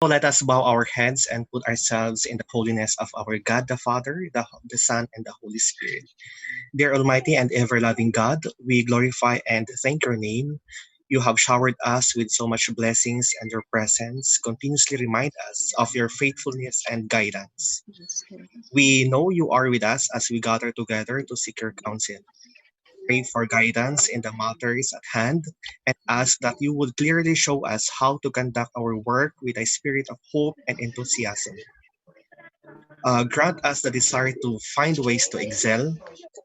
So let us bow our heads and put ourselves in the holiness of our God the Father, the Son, and the Holy Spirit. Dear Almighty and ever-loving God, we glorify and thank your name. You have showered us with so much blessings, and your presence continuously remind us of your faithfulness and guidance. We know you are with us as we gather together to seek your counsel, pray for guidance in the matters at hand, and ask that you would clearly show us how to conduct our work with a spirit of hope and enthusiasm. Grant us the desire to find ways to excel,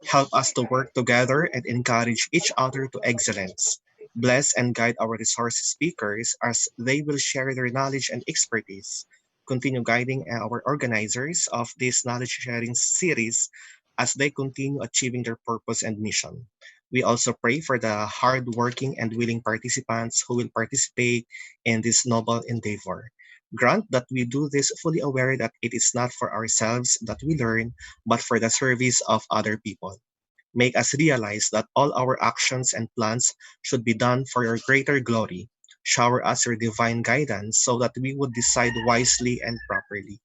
help us to work together, and encourage each other to excellence. Bless and guide our resource speakers as they will share their knowledge and expertise. Continue guiding our organizers of this knowledge sharing series as they continue achieving their purpose and mission. We also pray for the hardworking and willing participants who will participate in this noble endeavor. Grant that we do this fully aware that it is not for ourselves that we learn, but for the service of other people. Make us realize that all our actions and plans should be done for your greater glory. Shower us your divine guidance so that we would decide wisely and properly.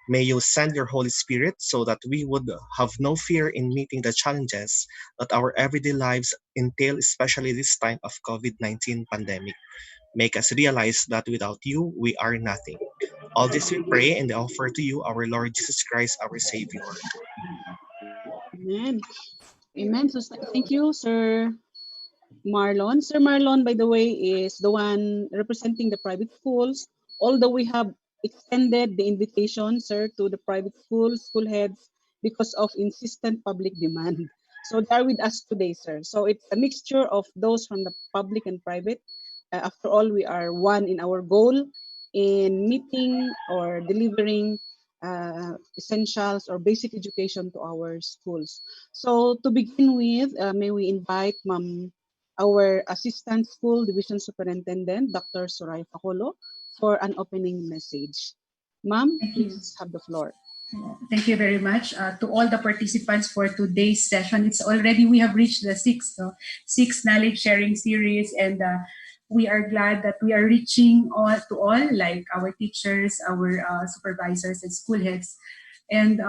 May you send your Holy Spirit so that we would have no fear in meeting the challenges that our everyday lives entail, especially this time of COVID-19 pandemic. Make us realize that without you, we are nothing. All this we pray and offer to you, our Lord Jesus Christ, our Savior. Amen. Amen. So thank you, Sir Marlon. Sir Marlon, by the way, is the one representing the private schools. Although we have extended the invitation, sir, to the private schools, school heads, because of insistent public demand. So they are with us today, sir. So it's a mixture of those from the public and private. After all, we are one in our goal in meeting or delivering essentials or basic education to our schools. So to begin with, may we invite our Assistant School Division Superintendent, Dr. Soraya Facolo, for an opening message. Ma'am, please have the floor. Thank you very much to all the participants for today's session. It's already, we have reached the sixth knowledge sharing series, and we are glad that we are reaching to all, like our teachers, our supervisors and school heads. And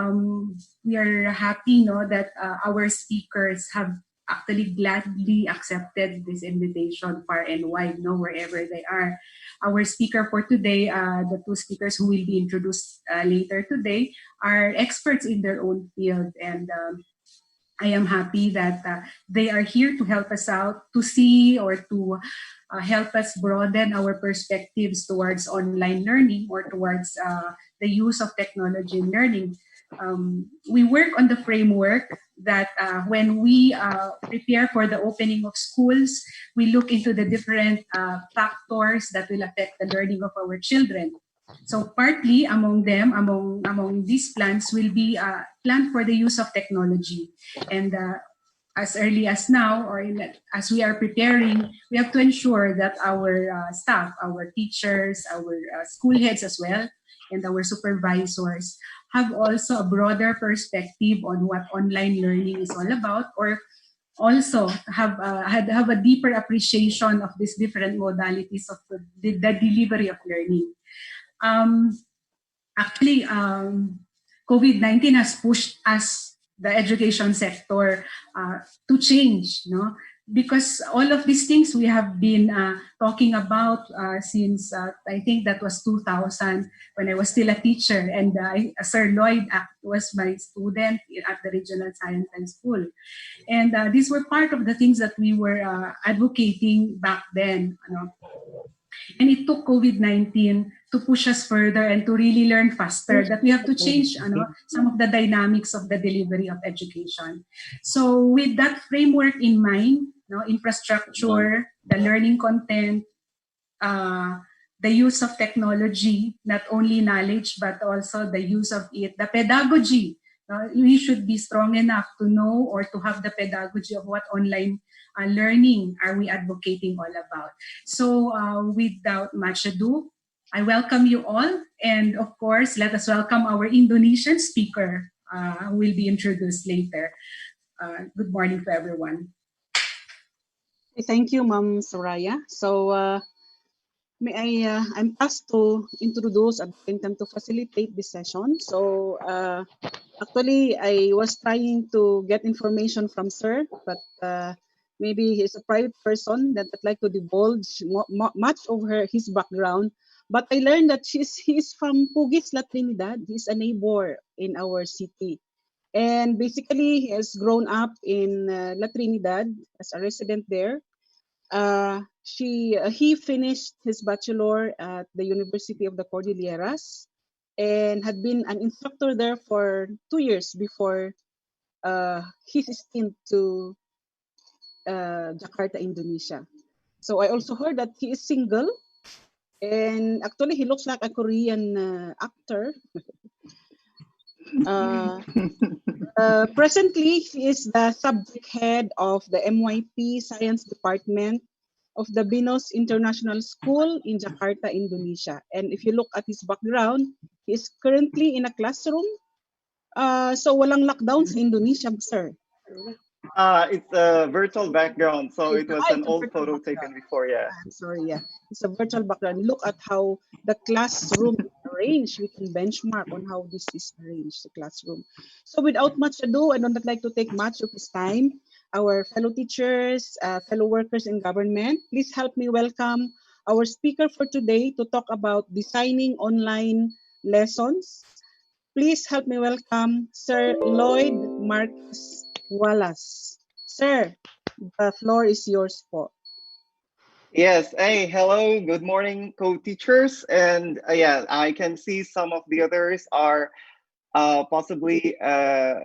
we are happy that our speakers have actually gladly accepted this invitation far and wide, wherever they are. Our speaker for today, the two speakers who will be introduced later today, are experts in their own field, and I am happy that they are here to help us out, to see or to help us broaden our perspectives towards online learning or towards the use of technology in learning. We work on the framework that when we prepare for the opening of schools, we look into the different factors that will affect the learning of our children. So partly among them, among these plans will be planned for the use of technology. And as early as now, or as we are preparing, we have to ensure that our staff, our teachers, our school heads as well, and our supervisors have also a broader perspective on what online learning is all about, or also have a deeper appreciation of these different modalities of the delivery of learning. Actually, COVID-19 has pushed us, the education sector, to change, because all of these things we have been talking about since I think that was 2000 when I was still a teacher, and Sir LOYD was my student at the Regional Science and School, and these were part of the things that we were advocating back then. And it took COVID-19 to push us further and to really learn faster that we have to change some of the dynamics of the delivery of education. So with that framework in mind, infrastructure, the learning content, the use of technology, not only knowledge, but also the use of it, the pedagogy. We should be strong enough to know or to have the pedagogy of what online learning are we advocating all about. So without much ado, I welcome you all. And of course, let us welcome our Indonesian speaker who will be introduced later. Good morning to everyone. Thank you, Ma'am Soraya. So I'm asked to introduce at the same time to facilitate this session. So actually, I was trying to get information from Sir, but maybe he's a private person that I'd like to divulge much of his background. But I learned that he's from Puguis, La Trinidad. He's a neighbor in our city. And basically, he has grown up in La Trinidad as a resident there. He finished his bachelor at the University of the Cordilleras and had been an instructor there for 2 years before his stint to Jakarta, Indonesia. So I also heard that he is single, and actually he looks like a Korean actor. Presently, he is the subject head of the MYP Science Department of the Binus International School in Jakarta, Indonesia. And if you look at his background, he is currently in a classroom. So walang lockdown sa Indonesia, sir. It's a virtual background, so it was an old photo taken before, yeah. I'm sorry, yeah. It's a virtual background. Look at how the classroom is arranged. We can benchmark on how this is arranged, the classroom. So without much ado, I don't like to take much of his time. Our fellow teachers, fellow workers in government, please help me welcome our speaker for today to talk about designing online lessons. Please help me welcome Sir Lloyd Marcus Wallace. Sir, the floor is yours po. Yes, hey, hello, good morning, co-teachers. And yeah, I can see some of the others are possibly a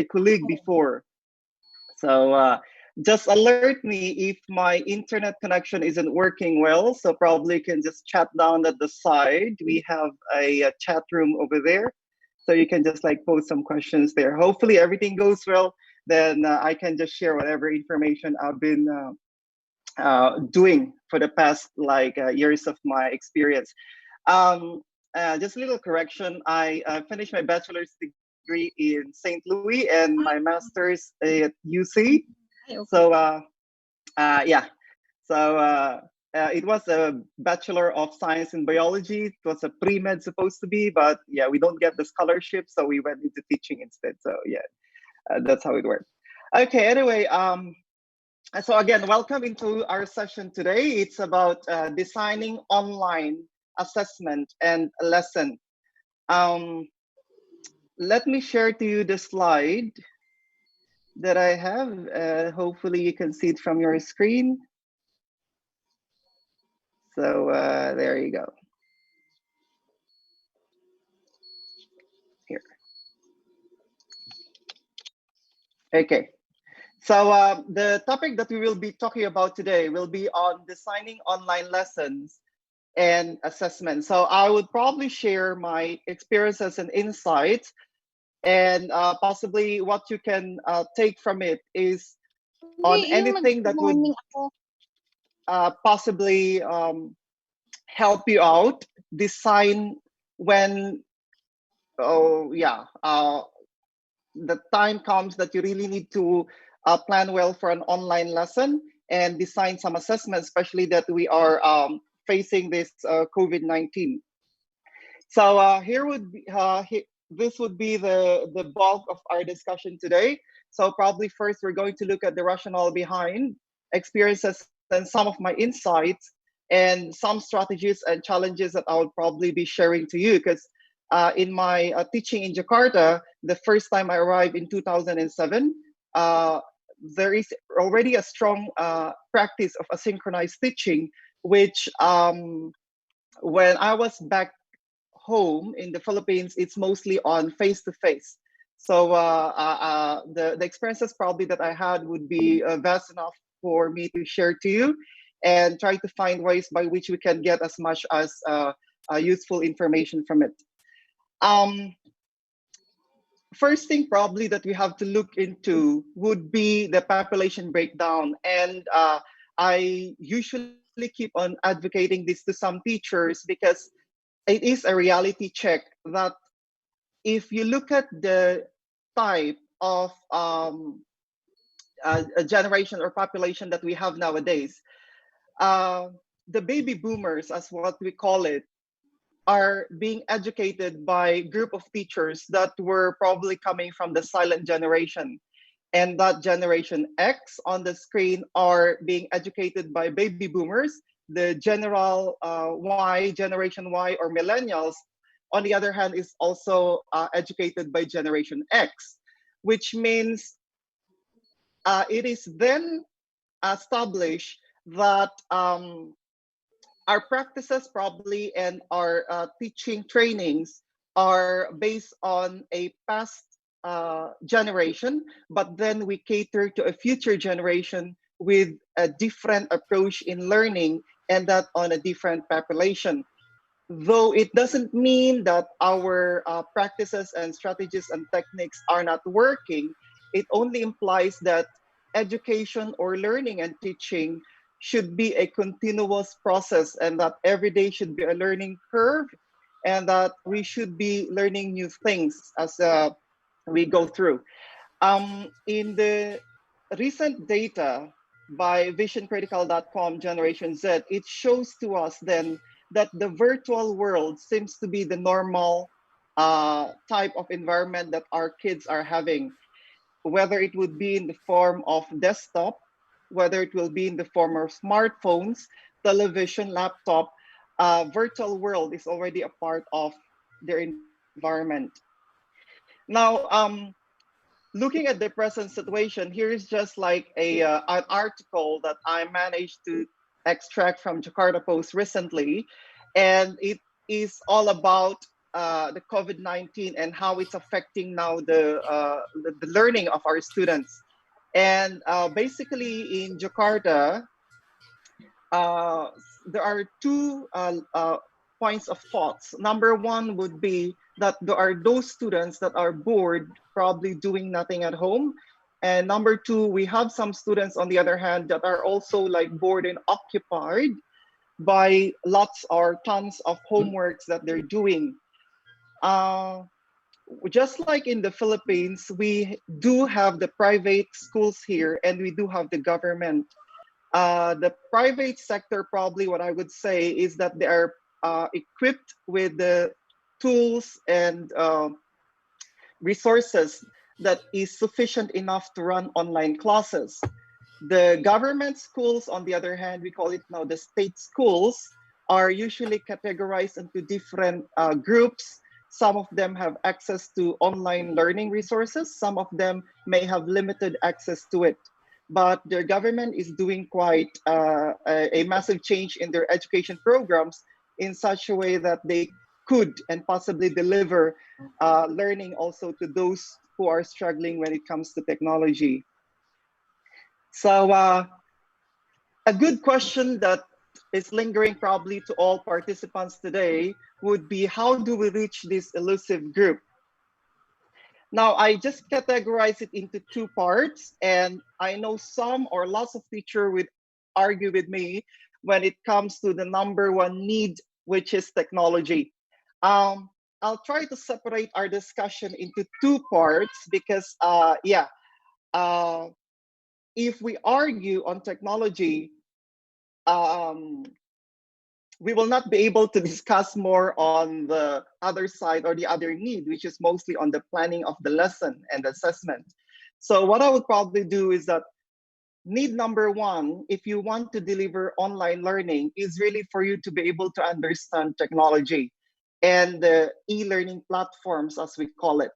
colleague before. So just alert me if my internet connection isn't working well. So probably you can just chat down at the side. We have a chat room over there. So you can just like post some questions there. Hopefully everything goes well. Then I can just share whatever information I've been doing for the past years of my experience. Just a little correction. I finished my bachelor's degree in St. Louis and my master's at UC. So yeah, so it was a Bachelor of Science in Biology. It was a pre-med supposed to be, but yeah, we don't get the scholarship, so we went into teaching instead. So yeah, that's how it worked. Okay, anyway, so again, welcome into our session today. It's about designing online assessment and lesson. Let me share to you the slide that I have. Hopefully you can see it from your screen. So there you go. Here. Okay. So the topic that we will be talking about today will be on designing online lessons and assessment. So I would probably share my experiences and insights, and possibly what you can take from it is on anything that would possibly help you out design when the time comes that you really need to plan well for an online lesson and design some assessments, especially that we are facing this COVID-19. So here would be this would be the bulk of our discussion today. So probably first we're going to look at the rationale behind experiences and some of my insights and some strategies and challenges that I will probably be sharing to you, because in my teaching in Jakarta, the first time I arrived in 2007, there is already a strong practice of asynchronous teaching, which when I was back home in the Philippines, it's mostly on face-to-face. So the experiences probably that I had would be vast enough for me to share to you and try to find ways by which we can get as much as useful information from it. First thing probably that we have to look into would be the population breakdown. And I usually keep on advocating this to some teachers because it is a reality check that if you look at the type of a generation or population that we have nowadays, the baby boomers, as what we call it, are being educated by group of teachers that were probably coming from the silent generation, and that generation X on the screen are being educated by baby boomers. The general Y, generation Y, or millennials, on the other hand, is also educated by generation X, which means it is then established that our practices probably and our teaching trainings are based on a past generation, but then we cater to a future generation with a different approach in learning, and that on a different population. Though it doesn't mean that our practices and strategies and techniques are not working, it only implies that education or learning and teaching should be a continuous process, and that every day should be a learning curve, and that we should be learning new things as we go through. In the recent data by visioncritical.com Generation Z, it shows to us then that the virtual world seems to be the normal type of environment that our kids are having, whether it would be in the form of desktop, whether it will be in the form of smartphones, television, laptop. Virtual world is already a part of their environment. Now, looking at the present situation, here is just like an article that I managed to extract from Jakarta Post recently, and it is all about the COVID-19 and how it's affecting now the learning of our students. And basically in Jakarta, uh, there are two points of thoughts. Number one would be that there are those students that are bored, probably doing nothing at home. And number two, we have some students on the other hand that are also like bored and occupied by lots or tons of homeworks that they're doing. Uh, just like in the Philippines, we do have the private schools here and we do have the government. The private sector, probably what I would say is that they are equipped with the tools and resources that is sufficient enough to run online classes. The government schools, on the other hand, we call it now the state schools, are usually categorized into different groups. Some of them have access to online learning resources. Some of them may have limited access to it. But their government is doing quite a massive change in their education programs in such a way that they could and possibly deliver learning also to those who are struggling when it comes to technology. So a good question that is lingering probably to all participants today would be, how do we reach this elusive group? Now, I just categorize it into two parts, and I know some or lots of teachers would argue with me when it comes to the number one need, which is technology. I'll try to separate our discussion into two parts because, if we argue on technology, um, we will not be able to discuss more on the other side or the other need, which is mostly on the planning of the lesson and assessment. So what I would probably do is that need number one, if you want to deliver online learning, is really for you to be able to understand technology and the e-learning platforms, as we call it.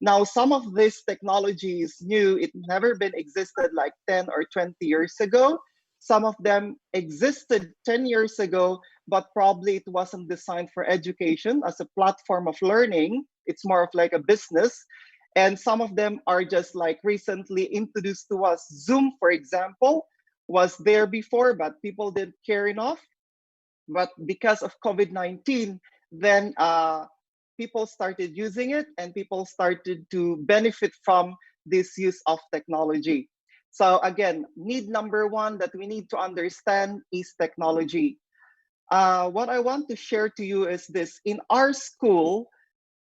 Now, some of this technology is new. It never been existed like 10 or 20 years ago. Some of them existed 10 years ago, but probably it wasn't designed for education as a platform of learning. It's more of like a business. And some of them are just like recently introduced to us. Zoom, for example, was there before, but people didn't care enough. But because of COVID-19, then people started using it and people started to benefit from this use of technology. So again, need number one that we need to understand is technology. What I want to share to you is this. In our school,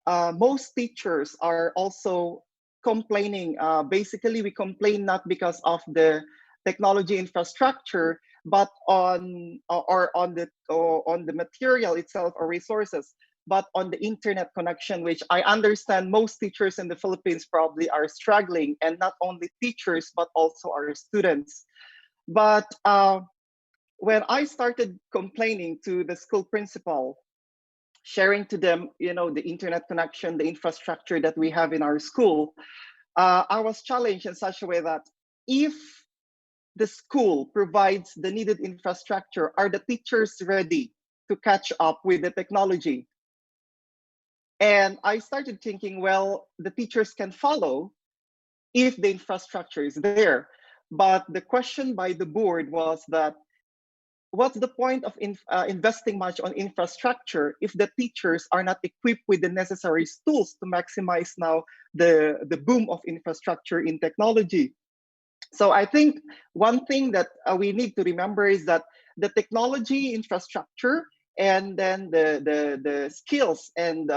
most teachers are also complaining. Basically, we complain not because of the technology infrastructure, but on the material itself or resources, but on the internet connection, which I understand most teachers in the Philippines probably are struggling, and not only teachers, but also our students. But when I started complaining to the school principal, sharing to them, the internet connection, the infrastructure that we have in our school, I was challenged in such a way that if the school provides the needed infrastructure, are the teachers ready to catch up with the technology? And I started thinking, well, the teachers can follow if the infrastructure is there. But the question by the board was that, what's the point of investing much on infrastructure if the teachers are not equipped with the necessary tools to maximize now the boom of infrastructure in technology? So I think one thing that we need to remember is that the technology infrastructure and then the skills and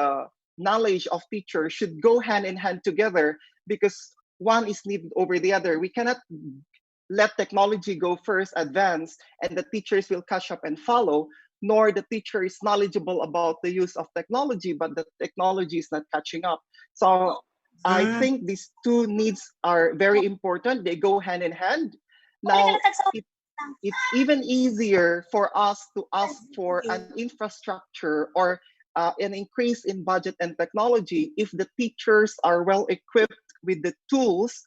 knowledge of teachers should go hand in hand together, because one is needed over the other. We cannot let technology go first, advance, and the teachers will catch up and follow, nor the teacher is knowledgeable about the use of technology, but the technology is not catching up. So I think these two needs are very important. They go hand in hand. Now, it's even easier for us to ask for an infrastructure or an increase in budget and technology if the teachers are well equipped with the tools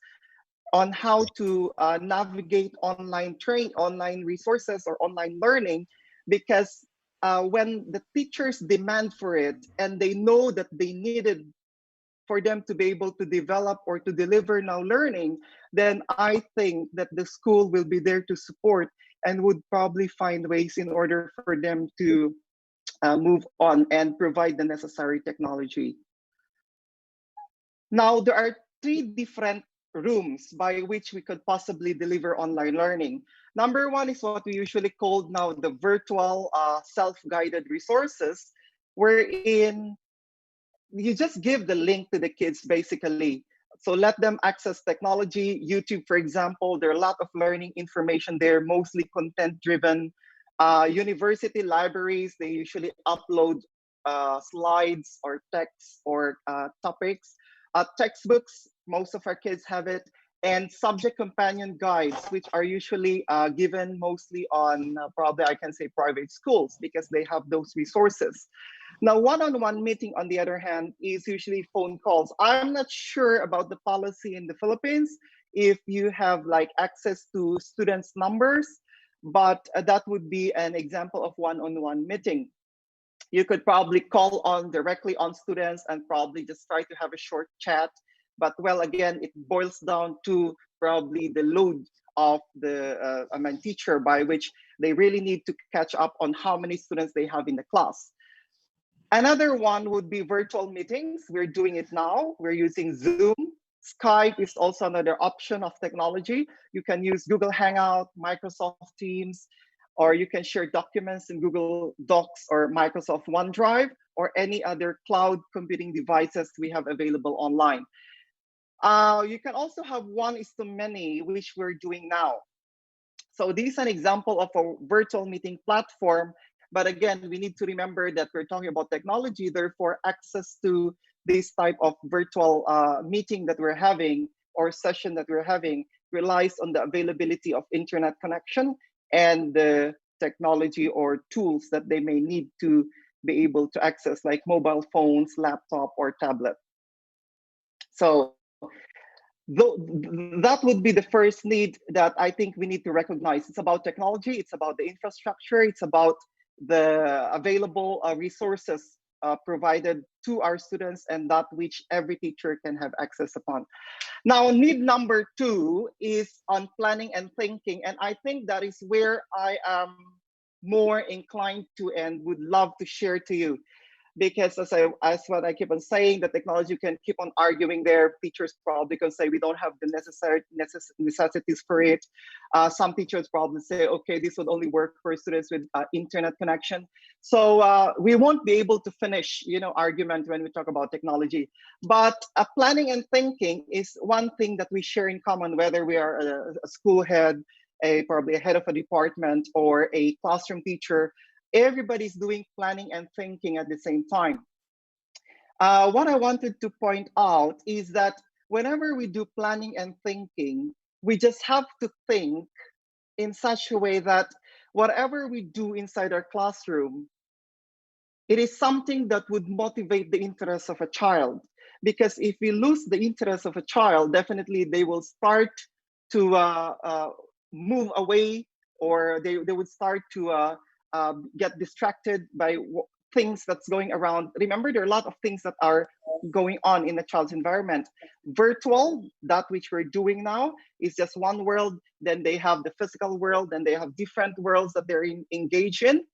on how to navigate online resources or online learning, because when the teachers demand for it and they know that they needed for them to be able to develop or to deliver now learning, then I think that the school will be there to support and would probably find ways in order for them to move on and provide the necessary technology. Now, there are three different rooms by which we could possibly deliver online learning. Number one is what we usually call now the virtual self-guided resources, wherein you just give the link to the kids basically. So let them access technology. YouTube, for example, there are a lot of learning information there, mostly content driven. University libraries, they usually upload slides or texts or topics. Textbooks, most of our kids have it, and subject companion guides, which are usually given mostly on probably I can say private schools, because they have those resources. Now, one-on-one meeting, on the other hand, is usually phone calls. I'm not sure about the policy in the Philippines if you have like access to students' numbers, but that would be an example of one-on-one meeting. You could probably call on directly on students and probably just try to have a short chat. But well, again, it boils down to probably the load of the teacher, by which they really need to catch up on how many students they have in the class. Another one would be virtual meetings. We're doing it now. We're using Zoom. Skype is also another option of technology. You can use Google Hangout, Microsoft Teams, or you can share documents in Google Docs or Microsoft OneDrive, or any other cloud computing devices we have available online. You can also have one-to-many, which we're doing now. So this is an example of a virtual meeting platform. But again, we need to remember that we're talking about technology, therefore access to this type of virtual meeting that we're having or session that we're having relies on the availability of internet connection and the technology or tools that they may need to be able to access, like mobile phones, laptop, or tablet. So that would be the first need that I think we need to recognize. It's about technology, it's about the infrastructure, it's about the available resources provided to our students, and that which every teacher can have access upon. Now, need number two is on planning and thinking, and I think that is where I am more inclined to and would love to share to you. Because as what I keep on saying, the technology can keep on arguing there. Teachers probably can say we don't have the necessary necessities for it. Some teachers probably say, okay, this would only work for students with internet connection. So we won't be able to finish, argument when we talk about technology. But planning and thinking is one thing that we share in common, whether we are a school head, probably a head of a department or a classroom teacher. Everybody's doing planning and thinking at the same time. What I wanted to point out is that whenever we do planning and thinking, we just have to think in such a way that whatever we do inside our classroom, it is something that would motivate the interest of a child. Because if we lose the interest of a child, definitely they will start to move away, or they would start to get distracted by things that's going around. Remember, there are a lot of things that are going on in the child's environment. Virtual, that which we're doing now, is just one world. Then they have the physical world, and they have different worlds that they're engaged in.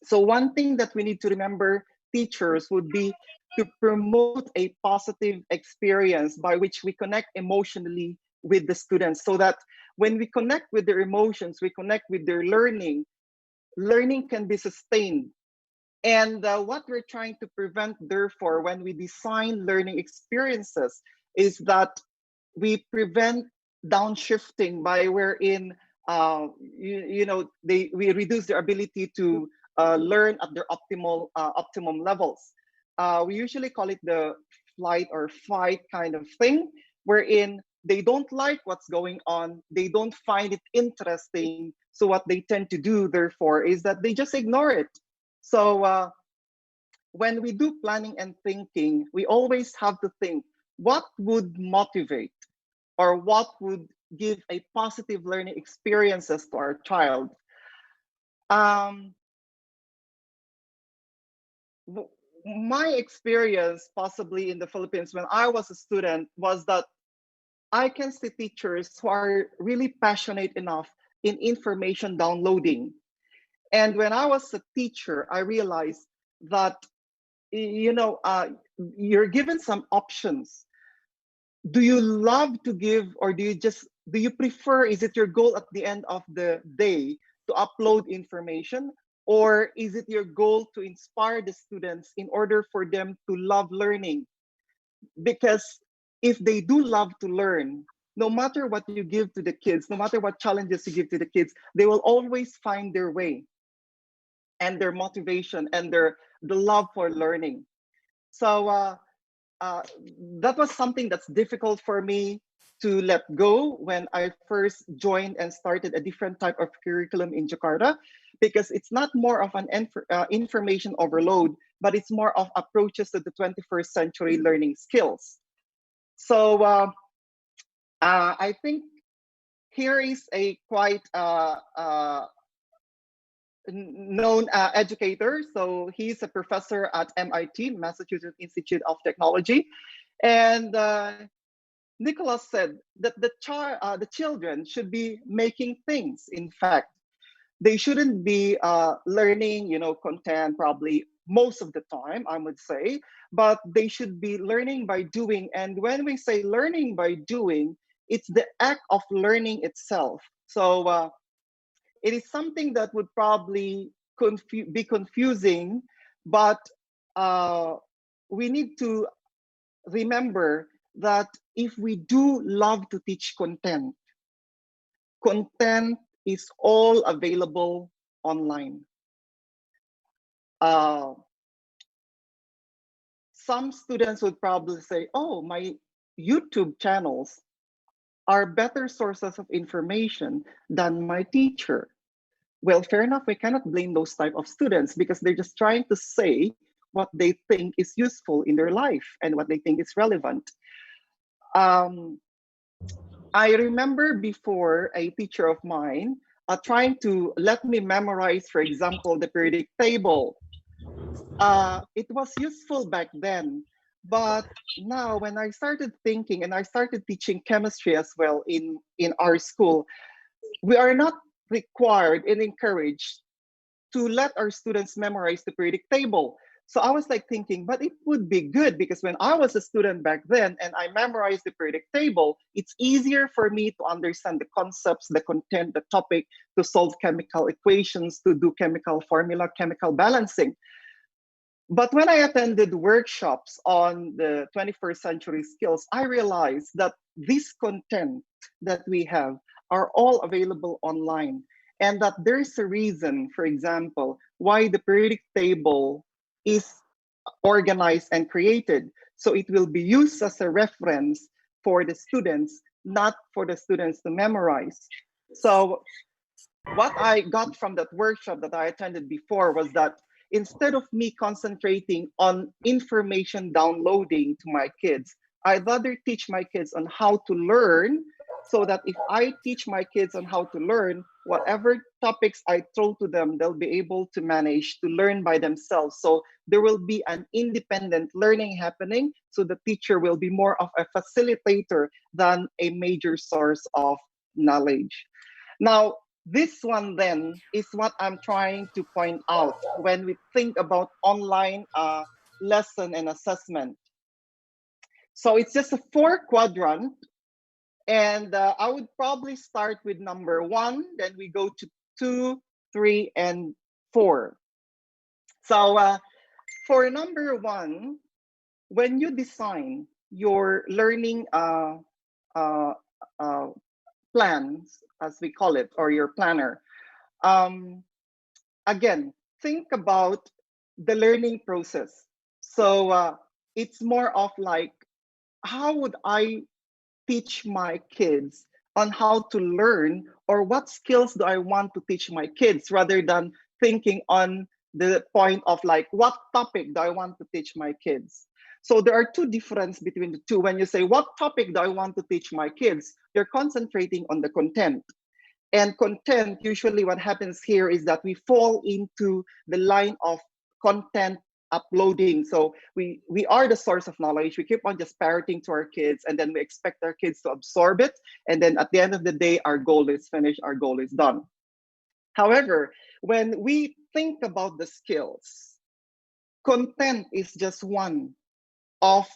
So one thing that we need to remember, teachers, would be to promote a positive experience by which we connect emotionally with the students, so that when we connect with their emotions, we connect with their learning, learning can be sustained. And what we're trying to prevent, therefore, when we design learning experiences, is that we prevent downshifting by wherein we reduce their ability to learn at their optimum levels. We usually call it the flight or fight kind of thing, wherein they don't like what's going on, they don't find it interesting. So what they tend to do, therefore, is that they just ignore it. So when we do planning and thinking, we always have to think, what would motivate or what would give a positive learning experiences to our child? My experience, possibly in the Philippines when I was a student, was that I can see teachers who are really passionate enough in information downloading. And when I was a teacher, I realized that, you're given some options. Do you love to give, or do you prefer, is it your goal at the end of the day to upload information? Or is it your goal to inspire the students in order for them to love learning? Because if they do love to learn, no matter what you give to the kids, no matter what challenges you give to the kids, they will always find their way and their motivation and the love for learning. So that was something that's difficult for me to let go when I first joined and started a different type of curriculum in Jakarta, because it's not more of an information overload, but it's more of approaches to the 21st century learning skills. So I think here is a quite known educator. So he's a professor at MIT, Massachusetts Institute of Technology. And Nicholas said that the children should be making things. In fact, they shouldn't be learning, content probably most of the time, I would say, but they should be learning by doing. And when we say learning by doing, it's the act of learning itself. So it is something that would probably be confusing, but we need to remember that if we do love to teach content, content is all available online. Some students would probably say, oh, my YouTube channels are better sources of information than my teacher. Well, fair enough, we cannot blame those type of students, because they're just trying to say what they think is useful in their life and what they think is relevant. I remember before, a teacher of mine trying to let me memorize, for example, the periodic table. It was useful back then, but now when I started thinking and I started teaching chemistry as well in our school, we are not required and encouraged to let our students memorize the periodic table. So I was like thinking, but it would be good, because when I was a student back then and I memorized the periodic table, it's easier for me to understand the concepts, the content, the topic, to solve chemical equations, to do chemical formula, chemical balancing. But when I attended workshops on the 21st century skills, I realized that this content that we have are all available online, and that there's a reason, for example, why the periodic table is organized and created. So it will be used as a reference for the students, not for the students to memorize. So what I got from that workshop that I attended before was that instead of me concentrating on information downloading to my kids, I'd rather teach my kids on how to learn, so that if I teach my kids on how to learn, whatever topics I throw to them, they'll be able to manage to learn by themselves. So there will be an independent learning happening. So the teacher will be more of a facilitator than a major source of knowledge. Now, this one then is what I'm trying to point out when we think about online lesson and assessment. So it's just a 4-quadrant, and I would probably start with number 1, then we go to 2, 3, and 4. So for number 1, when you design your learning plans, as we call it, or your planner, again, think about the learning process. So it's more of like, how would I teach my kids on how to learn, or what skills do I want to teach my kids, rather than thinking on the point of like, what topic do I want to teach my kids? So there are two differences between the two. When you say, what topic do I want to teach my kids, you're concentrating on the content. And content, usually what happens here is that we fall into the line of content uploading. So we are the source of knowledge. We keep on just parroting to our kids, and then we expect our kids to absorb it. And then at the end of the day, our goal is finished, our goal is done. However, when we think about the skills, content is just one of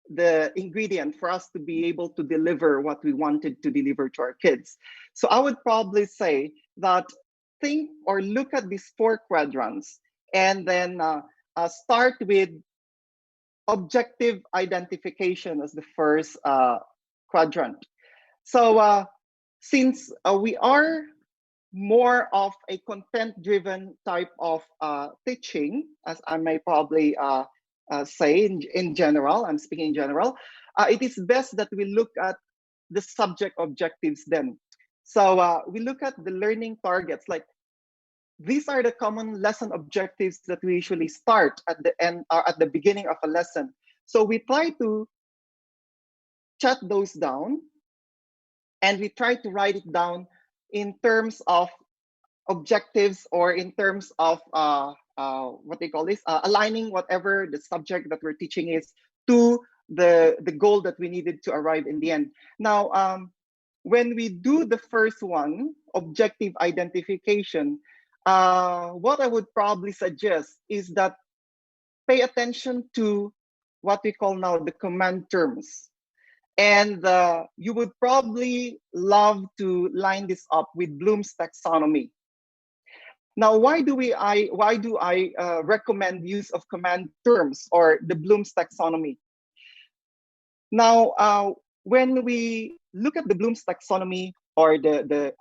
the ingredient for us to be able to deliver what we wanted to deliver to our kids. So I would probably say that think or look at these 4 quadrants, and then start with objective identification as the first quadrant. So since we are more of a content-driven type of teaching, as I may probably say in general, I'm speaking in general, it is best that we look at the subject objectives then. So we look at the learning targets, like these are the common lesson objectives that we usually start at the end or at the beginning of a lesson. So we try to jot those down, and we try to write it down in terms of objectives, or in terms of what they call this, aligning whatever the subject that we're teaching is to the goal that we needed to arrive in the end. Now, when we do the first one, objective identification, what I would probably suggest is that pay attention to what we call now the command terms. And you would probably love to line this up with Bloom's taxonomy. Now, why do I recommend use of command terms or the Bloom's taxonomy? Now, when we look at the Bloom's taxonomy, or the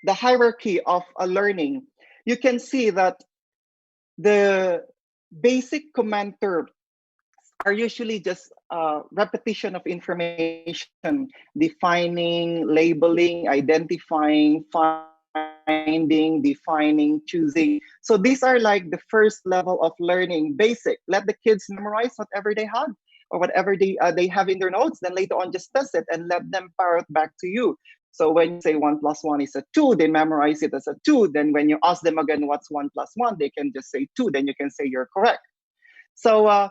hierarchy of a learning, you can see that the basic command terms are usually just repetition of information, defining, labeling, identifying, finding, defining, choosing. So these are like the first level of learning, basic. Let the kids memorize whatever they had, or whatever they have in their notes. Then later on, just test it and let them parrot back to you. So when you say 1 + 1 is a 2, they memorize it as a 2. Then when you ask them again, what's 1 + 1, they can just say 2. Then you can say you're correct. So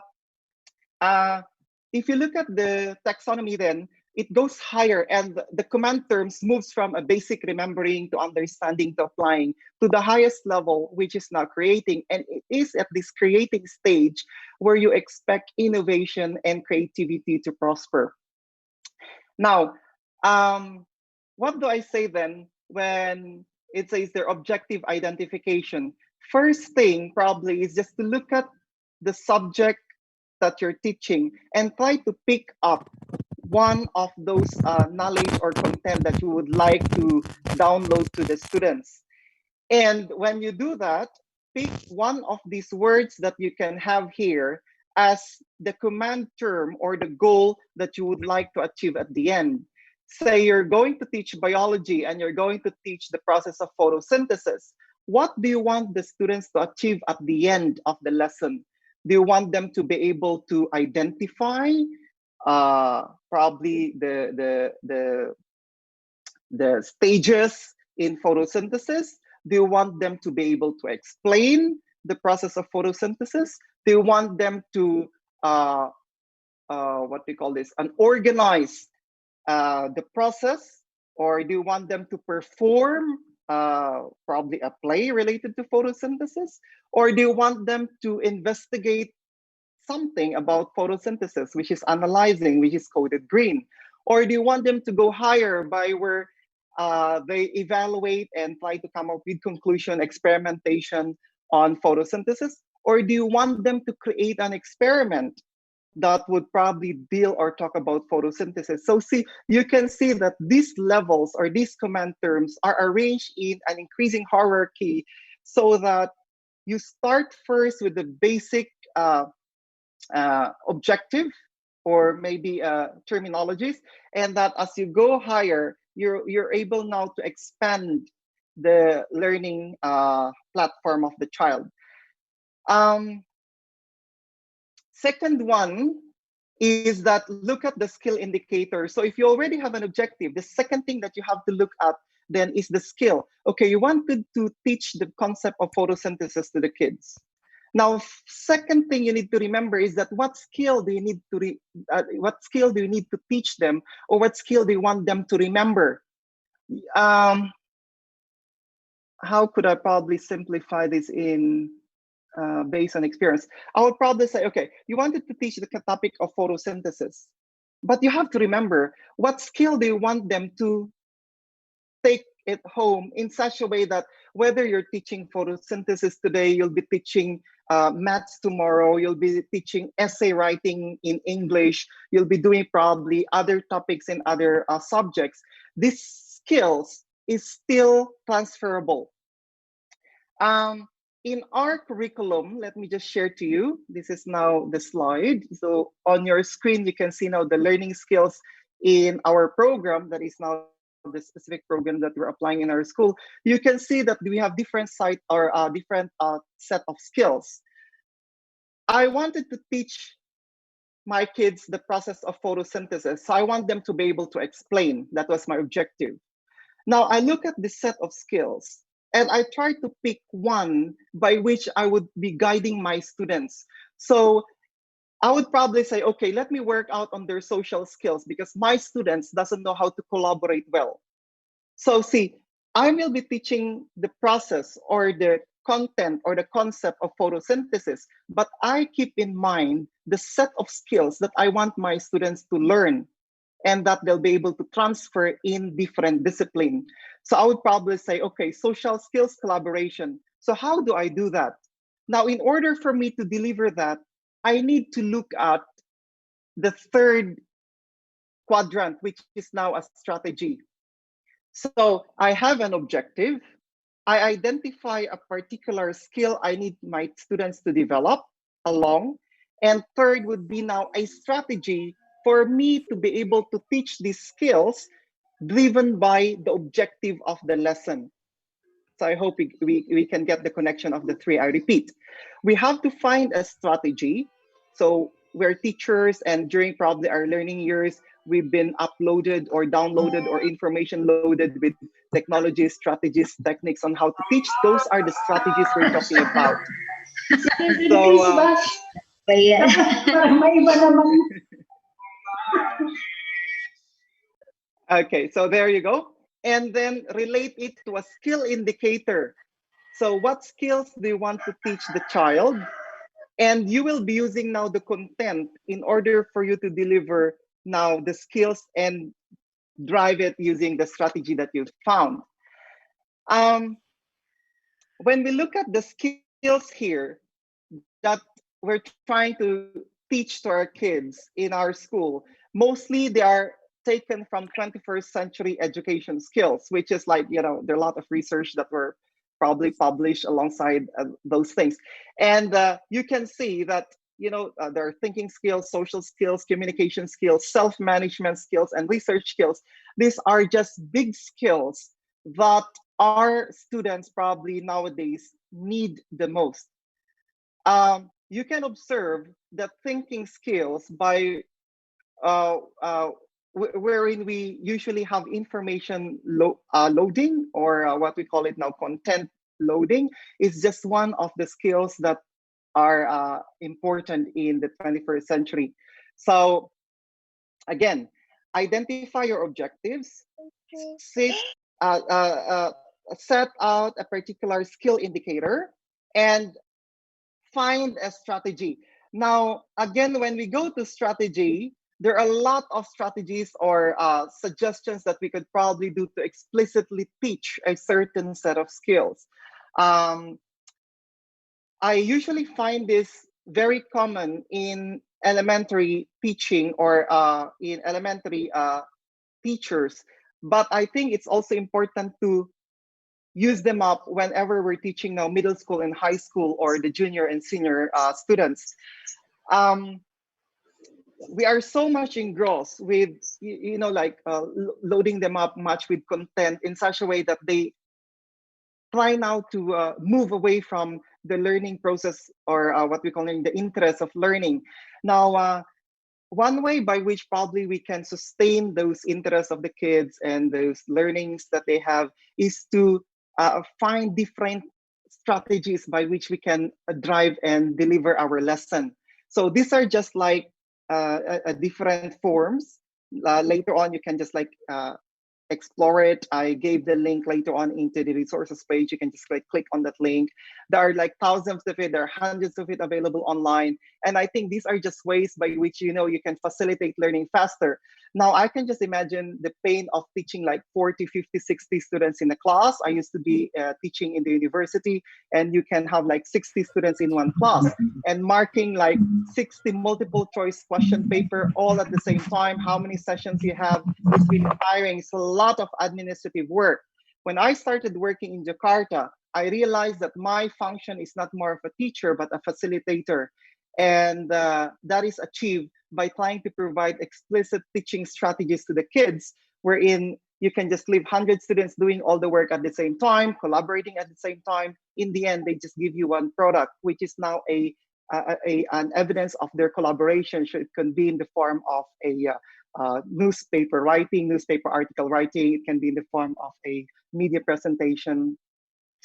if you look at the taxonomy, then it goes higher, and the command terms moves from a basic remembering to understanding to applying to the highest level, which is now creating. And it is at this creating stage where you expect innovation and creativity to prosper. Now, what do I say then when it says their objective identification? First thing probably is just to look at the subject that you're teaching and try to pick up one of those knowledge or content that you would like to download to the students. And when you do that, pick one of these words that you can have here as the command term or the goal that you would like to achieve at the end. Say you're going to teach biology and you're going to teach the process of photosynthesis. What do you want the students to achieve at the end of the lesson? Do you want them to be able to identify probably the stages in photosynthesis? Do you want them to be able to explain the process of photosynthesis? Do you want them to what we call this, organize the process, or do you want them to perform probably a play related to photosynthesis, or do you want them to investigate something about photosynthesis, which is analyzing, which is coded green, or do you want them to go higher by where they evaluate and try to come up with conclusion, experimentation on photosynthesis, or do you want them to create an experiment that would probably deal or talk about photosynthesis? So see, you can see that these levels or these command terms are arranged in an increasing hierarchy so that you start first with the basic objective or maybe terminologies, and that as you go higher, you're able now to expand the learning platform of the child. Second one is that look at the skill indicator. So if you already have an objective, the second thing that you have to look at then is the skill. Okay, you wanted to teach the concept of photosynthesis to the kids. Now, second thing you need to remember is that what skill do you need to teach them, or what skill do you want them to remember? How could I probably simplify this in based on experience? I would probably say, okay, you wanted to teach the topic of photosynthesis, but you have to remember what skill do you want them to take it home in such a way that whether you're teaching photosynthesis today, you'll be teaching maths tomorrow, you'll be teaching essay writing in English, you'll be doing probably other topics in other subjects. These skills is still transferable. In our curriculum, let me just share to you, this is now the slide. So on your screen, you can see now the learning skills in our program, that is now the specific program that we're applying in our school. You can see that we have different set of skills. I wanted to teach my kids the process of photosynthesis, so I want them to be able to explain. That was my objective. Now I look at this set of skills and I try to pick one by which I would be guiding my students. So I would probably say, okay, let me work out on their social skills because my students doesn't know how to collaborate well. So see, I will be teaching the process or the content or the concept of photosynthesis, but I keep in mind the set of skills that I want my students to learn and that they'll be able to transfer in different disciplines. So I would probably say, okay, social skills, collaboration. So how do I do that? Now, in order for me to deliver that, I need to look at the third quadrant, which is now a strategy. So I have an objective. I identify a particular skill I need my students to develop along. And third would be now a strategy for me to be able to teach these skills driven by the objective of the lesson. So I hope we can get the connection of the three. I repeat, we have to find a strategy. So we're teachers, and during probably our learning years, we've been uploaded or downloaded or information loaded with technologies, strategies, techniques on how to teach. Those are the strategies we're talking about. So, okay, so there you go. And then relate it to a skill indicator. So what skills do you want to teach the child? And you will be using now the content in order for you to deliver now the skills and drive it using the strategy that you've found. When we look at the skills here that we're trying to teach to our kids in our school, mostly they are taken from 21st century education skills, which is like, there are a lot of research that were probably published alongside those things. And you can see that, there are thinking skills, social skills, communication skills, self-management skills, and research skills. These are just big skills that our students probably nowadays need the most. You can observe that thinking skills by wherein we usually have information loading, or what we call it now, content loading, is just one of the skills that are important in the 21st century. So again, identify your objectives, uh, uh, uh, set out a particular skill indicator, and find a strategy. Now, again, when we go to strategy, there are a lot of strategies or suggestions that we could probably do to explicitly teach a certain set of skills. I usually find this very common in elementary teaching or in elementary teachers, but I think it's also important to use them up whenever we're teaching now middle school and high school or the junior and senior students. We are so much engrossed with, loading them up much with content in such a way that they try now to move away from the learning process, or what we call the interest of learning. Now, one way by which probably we can sustain those interests of the kids and those learnings that they have is to find different strategies by which we can drive and deliver our lesson. So these are just like different forms. Later on, you can just like explore it. I gave the link later on into the resources page. You can just click on that link. There are like thousands of it, there are hundreds of it available online. And I think these are just ways by which, you can facilitate learning faster. Now, I can just imagine the pain of teaching like 40, 50, 60 students in a class. I used to be teaching in the university, and you can have like 60 students in one class and marking like 60 multiple choice question paper all at the same time. How many sessions you have? It's been tiring. It's a lot of administrative work. When I started working in Jakarta, I realized that my function is not more of a teacher, but a facilitator. And that is achieved by trying to provide explicit teaching strategies to the kids, wherein you can just leave 100 students doing all the work at the same time, collaborating at the same time. In the end, they just give you one product, which is now an evidence of their collaboration. Should it can be in the form of a newspaper writing, newspaper article writing. It can be in the form of a media presentation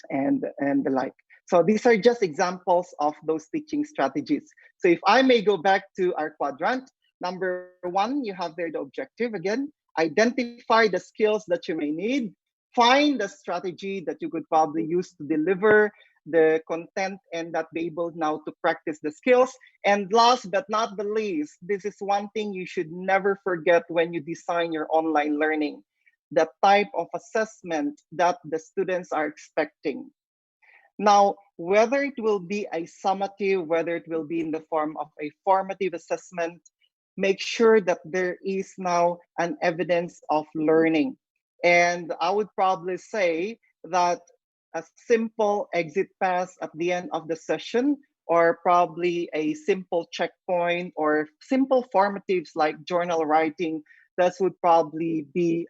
and the like. So these are just examples of those teaching strategies. So if I may go back to our quadrant, number one, you have there the objective again. Identify the skills that you may need. Find the strategy that you could probably use to deliver the content and that be able now to practice the skills. And last but not the least, this is one thing you should never forget when you design your online learning: the type of assessment that the students are expecting. Now, whether it will be a summative, whether it will be in the form of a formative assessment, make sure that there is now an evidence of learning. And I would probably say that a simple exit pass at the end of the session, or probably a simple checkpoint or simple formatives like journal writing, that would probably be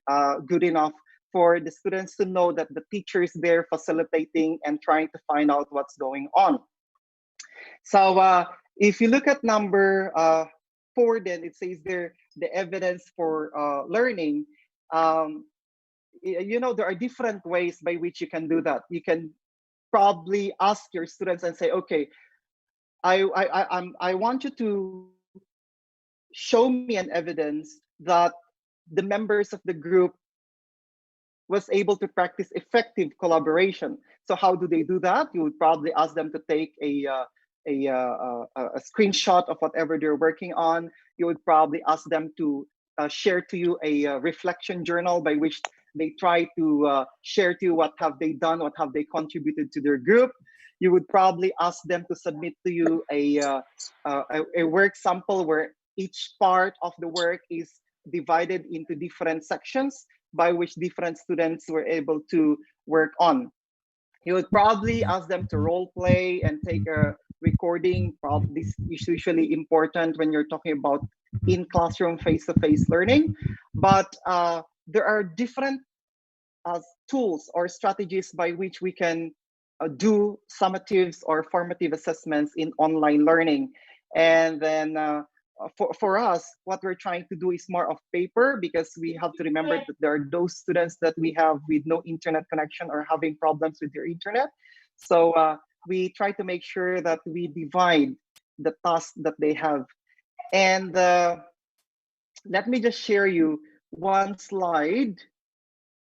good enough for the students to know that the teacher is there facilitating and trying to find out what's going on. So if you look at number 4, then it says there the evidence for learning. There are different ways by which you can do that. You can probably ask your students and say, okay, I want you to show me an evidence that the members of the group was able to practice effective collaboration. So how do they do that? You would probably ask them to take a screenshot of whatever they're working on. You would probably ask them to share to you a reflection journal by which they try to share to you what have they done, what have they contributed to their group. You would probably ask them to submit to you a work sample wherein each part of the work is divided into different sections by which different students were able to work on. You would probably ask them to role play and take a recording. This is usually important when you're talking about in classroom face-to-face learning, but there are different tools or strategies by which we can do summatives or formative assessments in online learning. And then for us, what we're trying to do is more of paper, because we have to remember that there are those students that we have with no internet connection or having problems with their internet. So we try to make sure that we divide the tasks that they have. And let me just share you one slide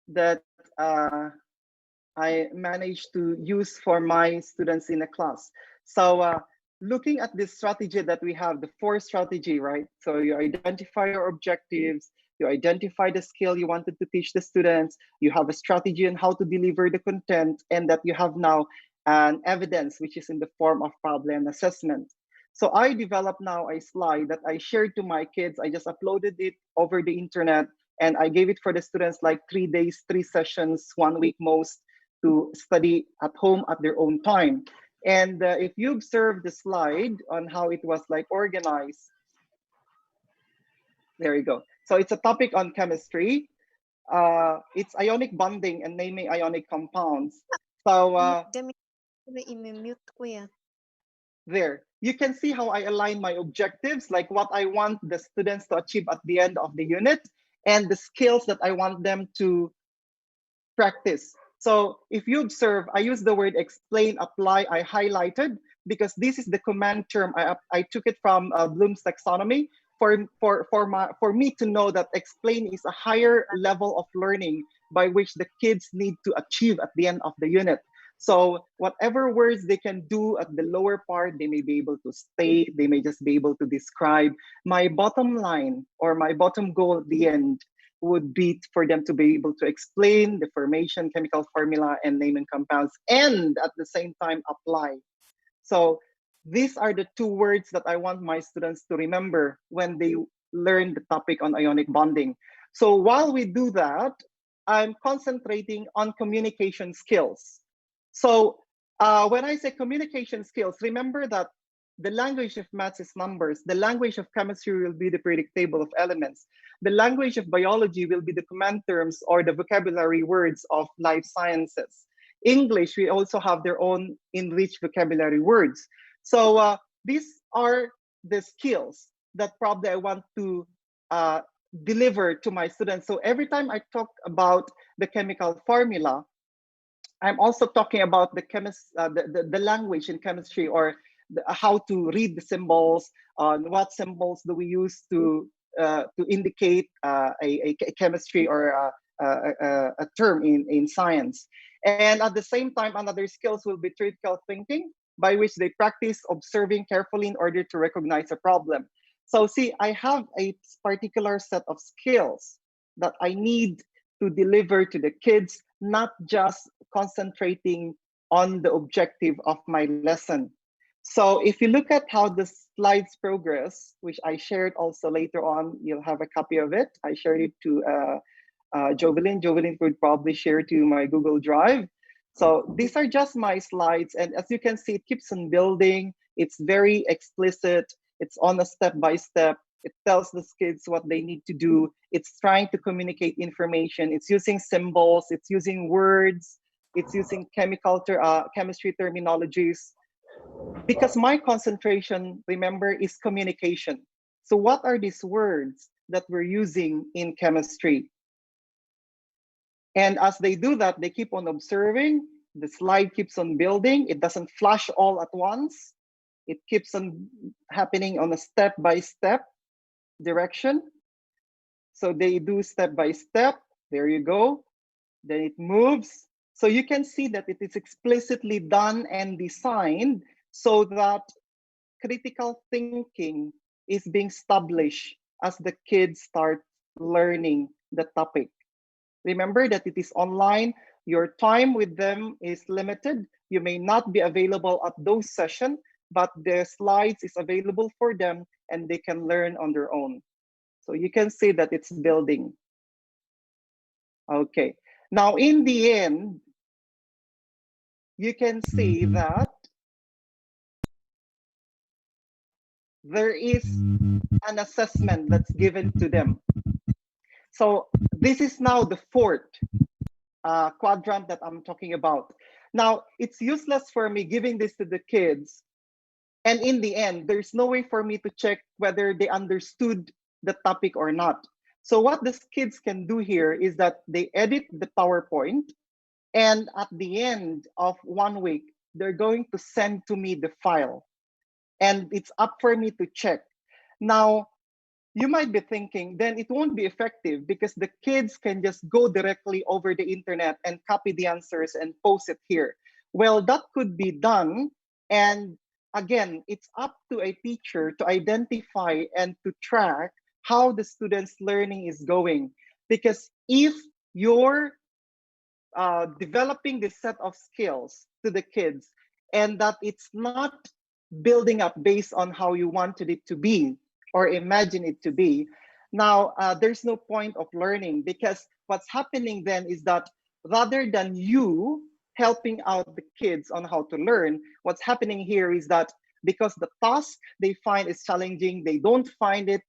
that I managed to use for my students in a class. So looking at this strategy that we have, the 4 strategy, right? So you identify your objectives, you identify the skill you wanted to teach the students, you have a strategy on how to deliver the content, and that you have now an evidence, which is in the form of problem assessment. So I developed now a slide that I shared to my kids. I just uploaded it over the internet, and I gave it for the students like 3 days, 3 sessions, 1 week most, to study at home at their own time. And if you observe the slide on how it was like organized, there you go. So it's a topic on chemistry. It's ionic bonding and naming ionic compounds. So there, you can see how I align my objectives, like what I want the students to achieve at the end of the unit, and the skills that I want them to practice. So if you observe, I use the word explain, apply, I highlighted, because this is the command term. I took it from Bloom's taxonomy for me to know that explain is a higher level of learning by which the kids need to achieve at the end of the unit. So whatever words they can do at the lower part, they may be able to state, they may just be able to describe. My bottom line or my bottom goal at the end would be for them to be able to explain the formation, chemical formula, and naming compounds, and at the same time apply. So these are the 2 words that I want my students to remember when they learn the topic on ionic bonding. So while we do that, I'm concentrating on communication skills. So when I say communication skills, remember that the language of maths is numbers. The language of chemistry will be the periodic table of elements. The language of biology will be the command terms or the vocabulary words of life sciences. English, we also have their own enriched vocabulary words. So these are the skills that probably I want to deliver to my students. So every time I talk about the chemical formula, I'm also talking about the language in chemistry, or how to read the symbols, what symbols do we use to indicate a chemistry or a term in science. And at the same time, another skills will be critical thinking, by which they practice observing carefully in order to recognize a problem. So see, I have a particular set of skills that I need to deliver to the kids, not just concentrating on the objective of my lesson. So if you look at how the slides progress, which I shared also later on, you'll have a copy of it. I shared it to Jovelyn. Jovelyn would probably share to my Google Drive. So these are just my slides. And as you can see, it keeps on building. It's very explicit. It's on a step-by-step. It tells the kids what they need to do. It's trying to communicate information. It's using symbols. It's using words. It's using chemistry terminologies. Because my concentration, remember, is communication. So what are these words that we're using in chemistry? And as they do that, they keep on observing. The slide keeps on building. It doesn't flash all at once. It keeps on happening on a step-by-step direction. So they do step-by-step. There you go. Then it moves. So you can see that it is explicitly done and designed so that critical thinking is being established as the kids start learning the topic. Remember that it is online. Your time with them is limited. You may not be available at those sessions, but the slides is available for them and they can learn on their own. So you can see that it's building. Okay, now in the end, you can see that there is an assessment that's given to them. So this is now the fourth quadrant that I'm talking about. Now, it's useless for me giving this to the kids, and in the end, there's no way for me to check whether they understood the topic or not. So what the kids can do here is that they edit the PowerPoint, and at the end of 1 week, they're going to send to me the file, and it's up for me to check. Now, you might be thinking, then it won't be effective because the kids can just go directly over the internet and copy the answers and post it here. Well, that could be done. And again, it's up to a teacher to identify and to track how the students' learning is going. Because if you're developing this set of skills to the kids and that it's not building up based on how you wanted it to be or imagine it to be, now there's no point of learning, because what's happening then is that rather than you helping out the kids on how to learn, what's happening here is that because the task they find is challenging, they don't find it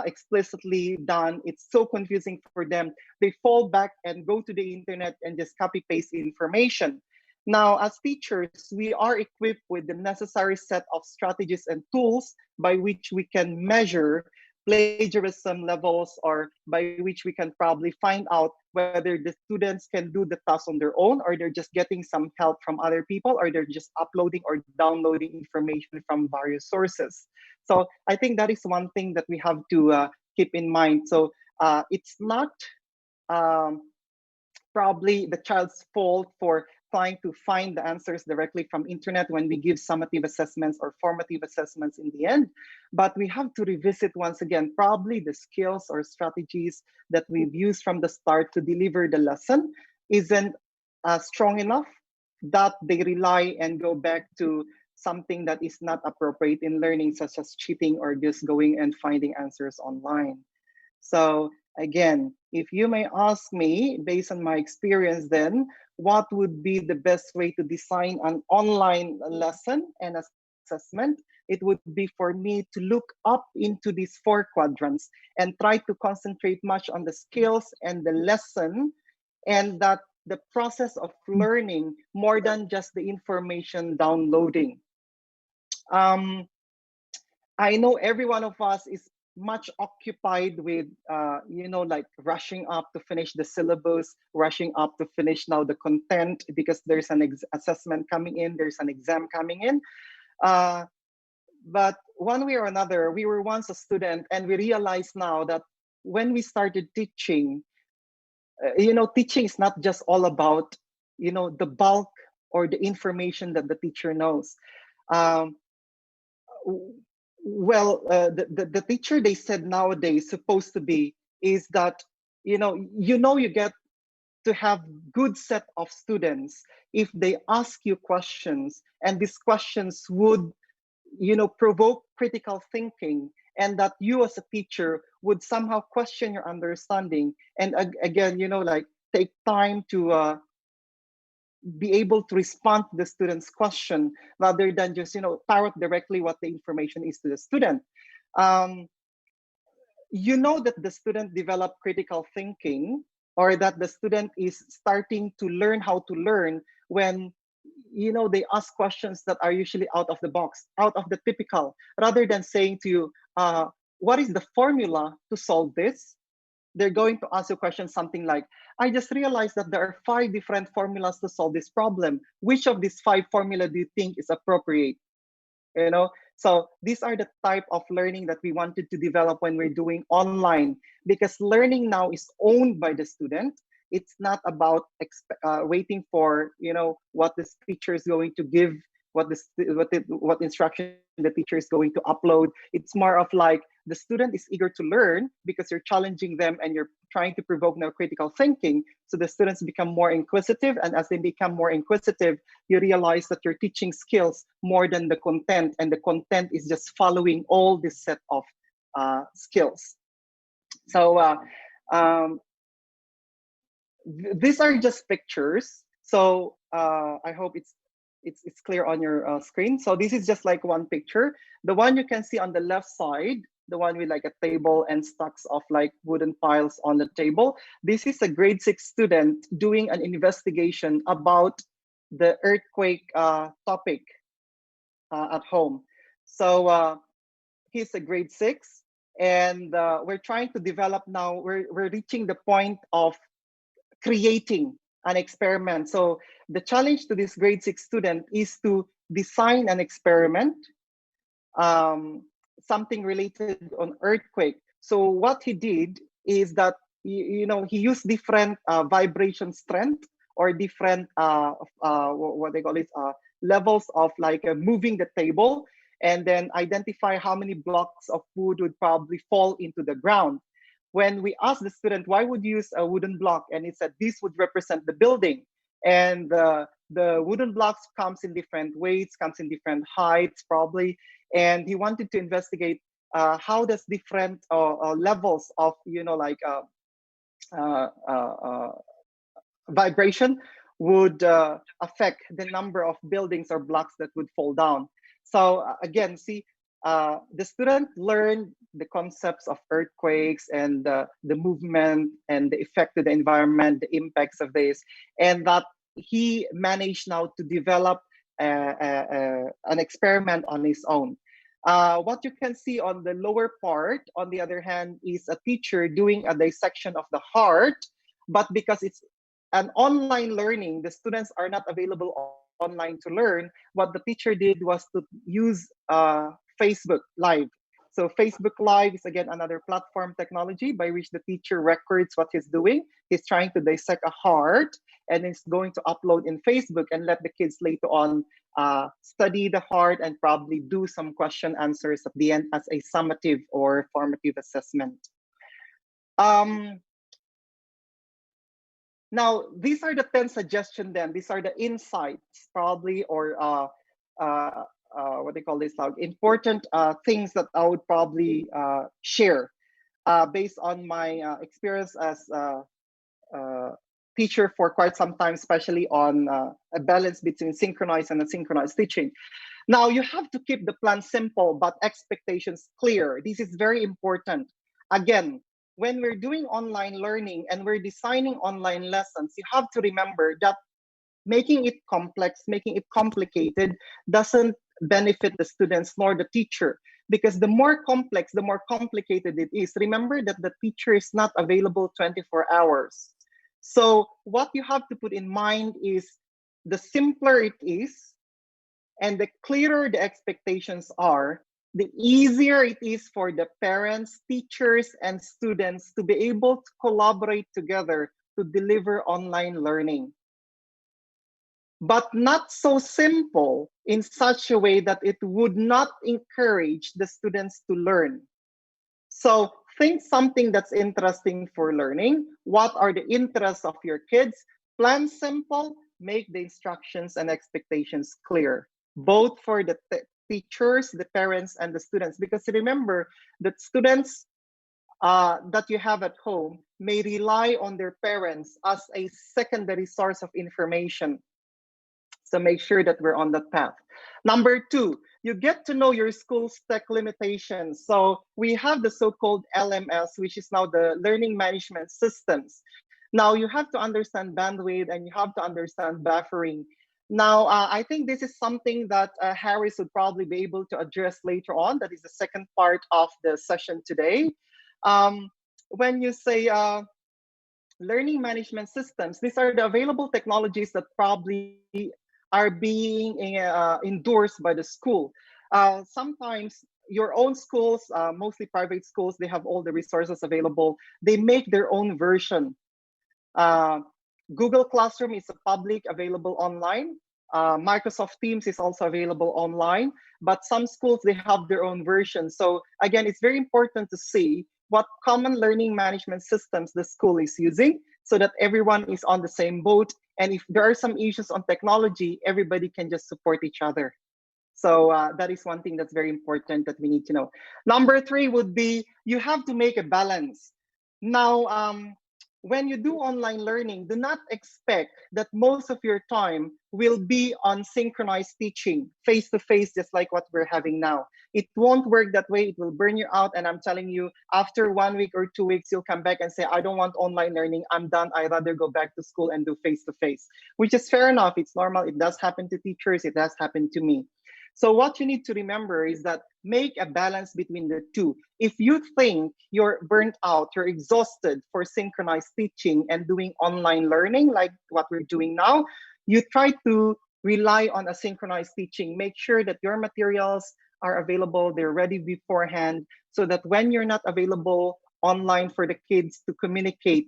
explicitly done, it's so confusing for them, they fall back and go to the internet and just copy paste information. Now, as teachers, we are equipped with the necessary set of strategies and tools by which we can measure plagiarism levels, or by which we can probably find out whether the students can do the task on their own, or they're just getting some help from other people, or they're just uploading or downloading information from various sources. So I think that is one thing that we have to keep in mind. So it's not probably the child's fault for trying to find the answers directly from internet when we give summative assessments or formative assessments in the end. But we have to revisit once again, probably the skills or strategies that we've used from the start to deliver the lesson isn't strong enough, that they rely and go back to something that is not appropriate in learning, such as cheating or just going and finding answers online. So again, if you may ask me, based on my experience then, what would be the best way to design an online lesson and assessment? It would be for me to look up into these 4 quadrants and try to concentrate much on the skills and the lesson, and that the process of learning more than just the information downloading. I know every one of us is much occupied with, like rushing up to finish the syllabus, rushing up to finish now the content, because there's an assessment coming in, there's an exam coming in. But one way or another, we were once a student, and we realize now that when we started teaching, teaching is not just all about, the bulk or the information that the teacher knows. The teacher, they said nowadays, supposed to be is that you get to have good set of students if they ask you questions, and these questions would provoke critical thinking, and that you as a teacher would somehow question your understanding, and again take time to be able to respond to the student's question rather than just parrot directly what the information is to the student. That the student develop critical thinking, or that the student is starting to learn how to learn when they ask questions that are usually out of the box, out of the typical, rather than saying to you, what is the formula to solve this? They're going to ask you questions something like, I just realized that there are 5 different formulas to solve this problem. Which of these 5 formula do you think is appropriate? So these are the type of learning that we wanted to develop when we're doing online, because learning now is owned by the student. It's not about waiting for what the teacher is going to give, what instruction the teacher is going to upload. It's more of like the student is eager to learn because you're challenging them and you're trying to provoke now critical thinking. So the students become more inquisitive, and as they become more inquisitive, you realize that you're teaching skills more than the content, and the content is just following all this set of skills. So these are just pictures. So I hope it's clear on your screen. So this is just like one picture. The one you can see on the left side, the one with like a table and stacks of like wooden piles on the table. This is a grade 6 student doing an investigation about the earthquake topic at home. So he's a grade 6, and we're trying to develop now, we're reaching the point of creating an experiment. So the challenge to this grade 6 student is to design an experiment, something related on earthquake. So what he did is that he used different vibration strength, or different what they call it, levels of like moving the table, and then identify how many blocks of wood would probably fall into the ground. When we asked the student, why would you use a wooden block? And he said, this would represent the building. And the wooden blocks comes in different weights, comes in different heights probably. And he wanted to investigate how does different levels of, vibration would affect the number of buildings or blocks that would fall down. So again, see, the student learned the concepts of earthquakes and the movement and the effect to the environment, the impacts of this, and that he managed now to develop an experiment on his own. What you can see on the lower part, on the other hand, is a teacher doing a dissection of the heart, but because it's an online learning, the students are not available online to learn. What the teacher did was to use Facebook Live. So Facebook Live is again another platform technology by which the teacher records what he's doing. He's trying to dissect a heart, and is going to upload in Facebook and let the kids later on study the heart and probably do some question answers at the end as a summative or formative assessment. Now, these are the 10 suggestions then. These are the insights probably, or what they call this, like important things that I would probably share based on my experience as a teacher for quite some time, especially on a balance between synchronized and asynchronized teaching. Now, you have to keep the plan simple, but expectations clear. This is very important. Again, when we're doing online learning and we're designing online lessons, you have to remember that making it complex, making it complicated doesn't benefit the students nor the teacher, because the more complex, the more complicated it is. Remember that the teacher is not available 24 hours. So what you have to put in mind is the simpler it is and the clearer the expectations are, the easier it is for the parents, teachers, and students to be able to collaborate together to deliver online learning. But not so simple in such a way that it would not encourage the students to learn. So think something that's interesting for learning. What are the interests of your kids? Plan simple, make the instructions and expectations clear, both for the teachers, the parents, and the students. Because remember that students that you have at home may rely on their parents as a secondary source of information. So make sure that we're on that path. Number 2, you get to know your school's tech limitations. So we have the so-called LMS, which is now the learning management systems. Now you have to understand bandwidth and you have to understand buffering. Now, I think this is something that Harris would probably be able to address later on. That is the second part of the session today. When you say learning management systems, these are the available technologies that probably are being endorsed by the school. Sometimes your own schools, mostly private schools, they have all the resources available. They make their own version. Google Classroom is a public available online. Microsoft Teams is also available online, but some schools, they have their own version. So again, it's very important to see what common learning management systems the school is using so that everyone is on the same boat. And if there are some issues on technology, everybody can just support each other. So that is one thing that's very important that we need to know. Number 3 would be you have to make a balance. Now, when you do online learning, do not expect that most of your time will be on synchronized teaching, face-to-face, just like what we're having now. It won't work that way. It will burn you out. And I'm telling you, after 1 week or 2 weeks, you'll come back and say, I don't want online learning. I'm done. I'd rather go back to school and do face-to-face, which is fair enough. It's normal. It does happen to teachers. It does happen to me. So what you need to remember is that make a balance between the two. If you think you're burnt out, you're exhausted for synchronized teaching and doing online learning like what we're doing now, you try to rely on asynchronous teaching. Make sure that your materials are available, they're ready beforehand, so that when you're not available online for the kids to communicate,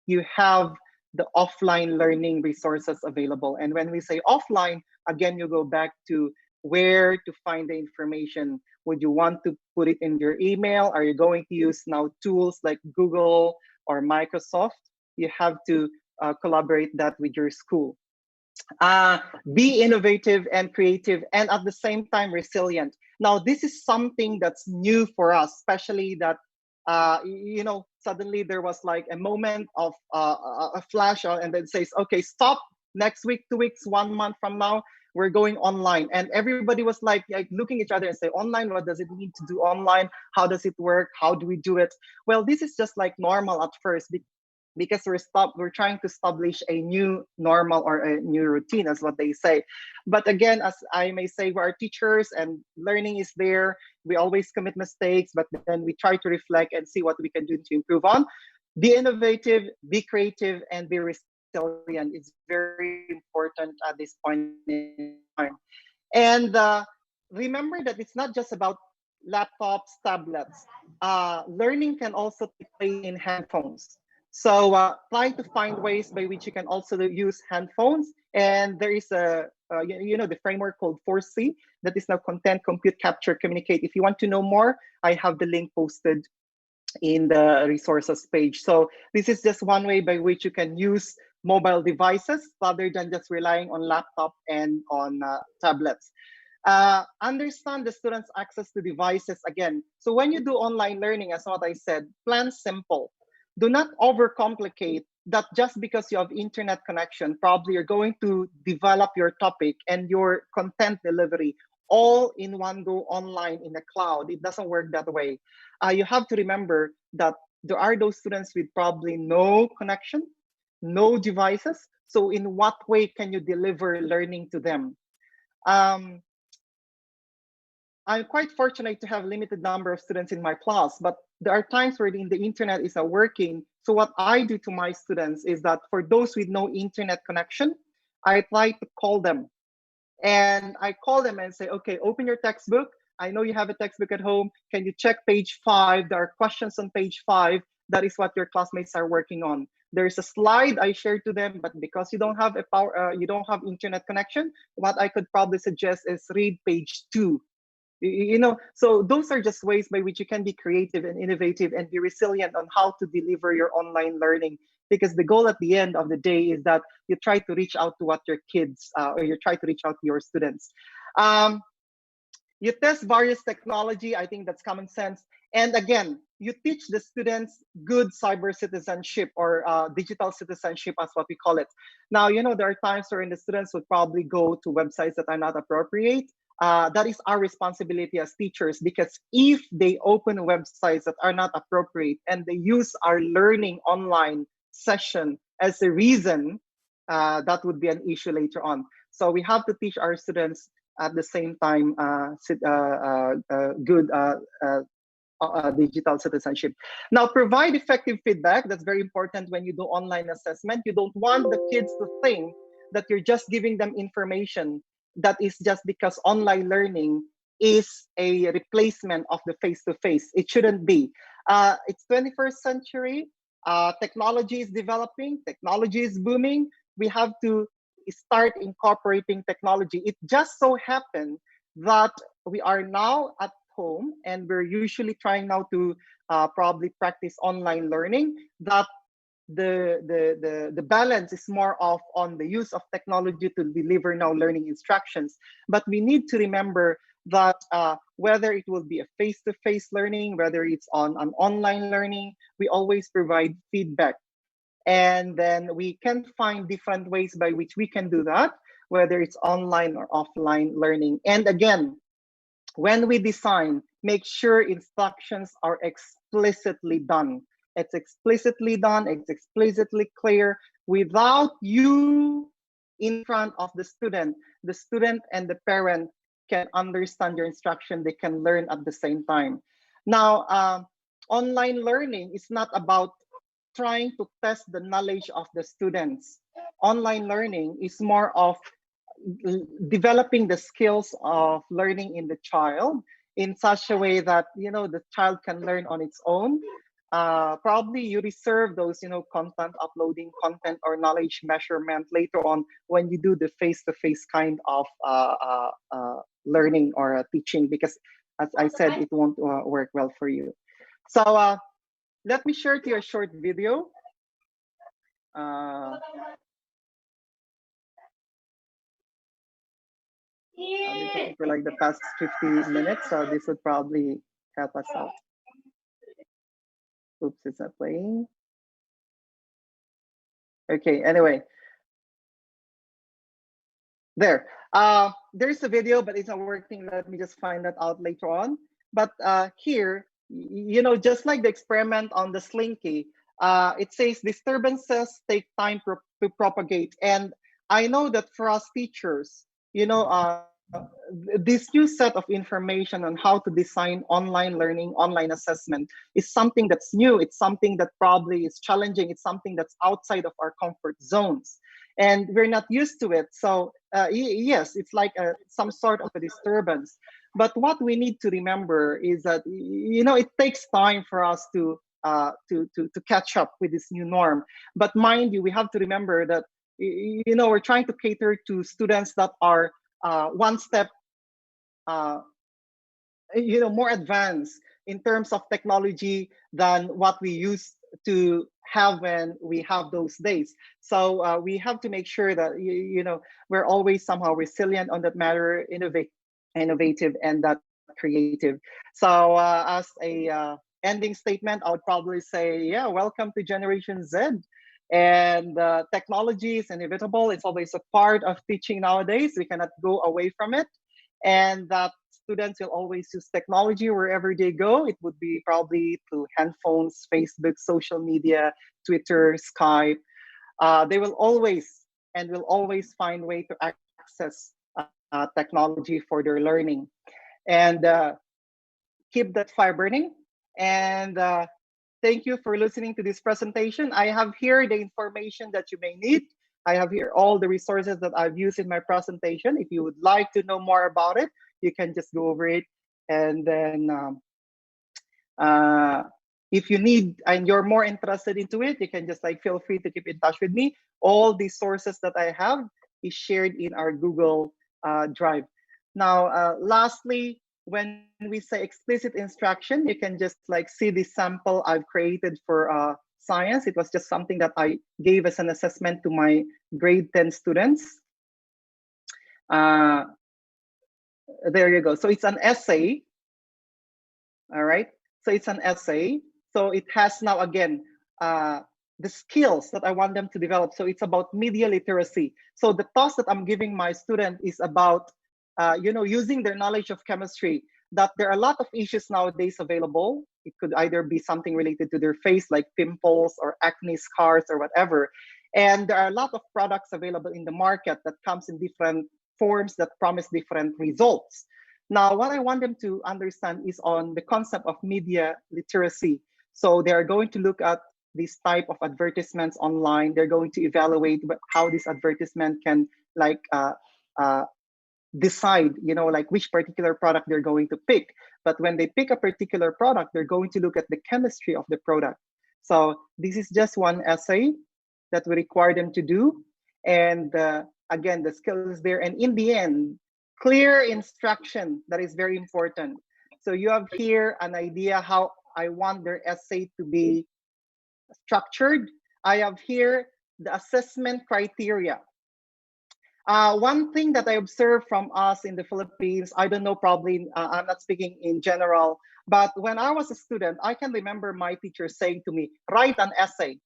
you have the offline learning resources available. And when we say offline, again, you go back to where to find the information. Would you want to put it in your email? Are you going to use now tools like Google or Microsoft? You have to collaborate that with your school. Be innovative and creative, and at the same time resilient. Now, this is something that's new for us, especially that suddenly there was like a moment of a flash on, and then it says, okay, stop, next week, 2 weeks, 1 month from now, we're going online. And everybody was like looking at each other and say, online, what does it mean to do online? How does it work? How do we do it? Well, this is just like normal at first, because we're trying to establish a new normal or a new routine, as what they say. But again, as I may say, we are teachers and learning is there. We always commit mistakes, but then we try to reflect and see what we can do to improve on. Be innovative, be creative, and be resilient. It's very important at this point in time. And remember that it's not just about laptops, tablets. Learning can also take place in handphones. So try to find ways by which you can also use handphones. And there is the framework called 4C, that is now content, compute, capture, communicate. If you want to know more, I have the link posted in the resources page. So this is just one way by which you can use mobile devices rather than just relying on laptop and on tablets. Understand the students' access to devices again. So when you do online learning, as what I said, plan simple. Do not overcomplicate that just because you have internet connection. Probably you're going to develop your topic and your content delivery all in one go online in the cloud. It doesn't work that way. You have to remember that there are those students with probably no connection, no devices. So in what way can you deliver learning to them? I'm quite fortunate to have a limited number of students in my class, but there are times where the internet is not working. So what I do to my students is that for those with no internet connection, I try to call them. And I call them and say, okay, open your textbook. I know you have a textbook at home. Can you check page 5? There are questions on page 5. That is what your classmates are working on. There's a slide I shared to them, but because you don't have you don't have internet connection, what I could probably suggest is read page 2. So those are just ways by which you can be creative and innovative and be resilient on how to deliver your online learning. Because the goal at the end of the day is that you try to reach out to what your kids or you try to reach out to your students. You test various technology. I think that's common sense. And again, you teach the students good cyber citizenship or digital citizenship, as what we call it. Now, there are times where the students would probably go to websites that are not appropriate. That is our responsibility as teachers, because if they open websites that are not appropriate and they use our learning online session as a reason, that would be an issue later on. So we have to teach our students at the same time good digital citizenship. Now, provide effective feedback. That's very important when you do online assessment. You don't want the kids to think that you're just giving them information that is just because online learning is a replacement of the face-to-face. It shouldn't be. It's 21st century. Technology is developing. Technology is booming. We have to start incorporating technology. It just so happened that we are now at home and we're usually trying now to probably practice online learning, that the balance is more of on the use of technology to deliver now learning instructions. But we need to remember that whether it will be a face-to-face learning, whether it's on an online learning, we always provide feedback. And then we can find different ways by which we can do that, whether it's online or offline learning. And again, when we design, make sure instructions are explicitly done. It's explicitly done, it's explicitly clear, without you in front of the student and the parent can understand your instruction, they can learn at the same time. Now, online learning is not about trying to test the knowledge of the students. Online learning is more of developing the skills of learning in the child in such a way that, you know, the child can learn on its own. Probably you reserve those, you know, content uploading, content or knowledge measurement later on when you do the face-to-face kind of learning or teaching, because as I said, it won't work well for you. So let me share to you a short video. I've been talking for like the past 50 minutes, so this would probably help us out. Oops, it's not playing. Okay, anyway. There. There's a video, but it's not working. Let me just find that out later on. But here, you know, just like the experiment on the Slinky, it says disturbances take time to propagate. And I know that for us teachers, you know, this new set of information on how to design online learning, online assessment is something that's new. It's something that probably is challenging. It's something that's outside of our comfort zones. And we're not used to it. So yes, it's like some sort of a disturbance. But what we need to remember is that, you know, it takes time for us to catch up with this new norm. But mind you, we have to remember that, you know, we're trying to cater to students that are one step, you know, more advanced in terms of technology than what we used to have when we have those days. So we have to make sure that, you know, we're always somehow resilient on that matter, innovative and that creative. So as a ending statement, I would probably say, yeah, welcome to Generation Z. And technology is inevitable. It's always a part of teaching nowadays. We cannot go away from it. And that students will always use technology wherever they go. It would be probably through handphones, Facebook, social media, Twitter, Skype. They will always find a way to access technology for their learning. And keep that fire burning. And thank you for listening to this presentation. I have here the information that you may need. I have here all the resources that I've used in my presentation. If you would like to know more about it, you can just go over it. And then if you need and you're more interested into it, you can just like feel free to keep in touch with me. All the sources that I have is shared in our Google Drive. Now, lastly, when we say explicit instruction, you can just like see the sample I've created for science. It was just something that I gave as an assessment to my grade 10 students. There you go. So it's an essay. All right. So it's an essay. So it has now, again, the skills that I want them to develop. So it's about media literacy. So the task that I'm giving my student is about you know, using their knowledge of chemistry, that there are a lot of issues nowadays available. It could either be something related to their face, like pimples or acne scars or whatever. And there are a lot of products available in the market that comes in different forms that promise different results. Now, what I want them to understand is on the concept of media literacy. So they are going to look at this type of advertisements online. They're going to evaluate how this advertisement can like decide, you know, like which particular product they're going to pick. But when they pick a particular product, they're going to look at the chemistry of the product. So this is just one essay that we require them to do. And again, the skill is there. And in the end, clear instruction, that is very important. So you have here an idea how I want their essay to be structured. I have here the assessment criteria. One thing that I observed from us in the Philippines, I don't know, probably I'm not speaking in general, but when I was a student, I can remember my teacher saying to me, write an essay.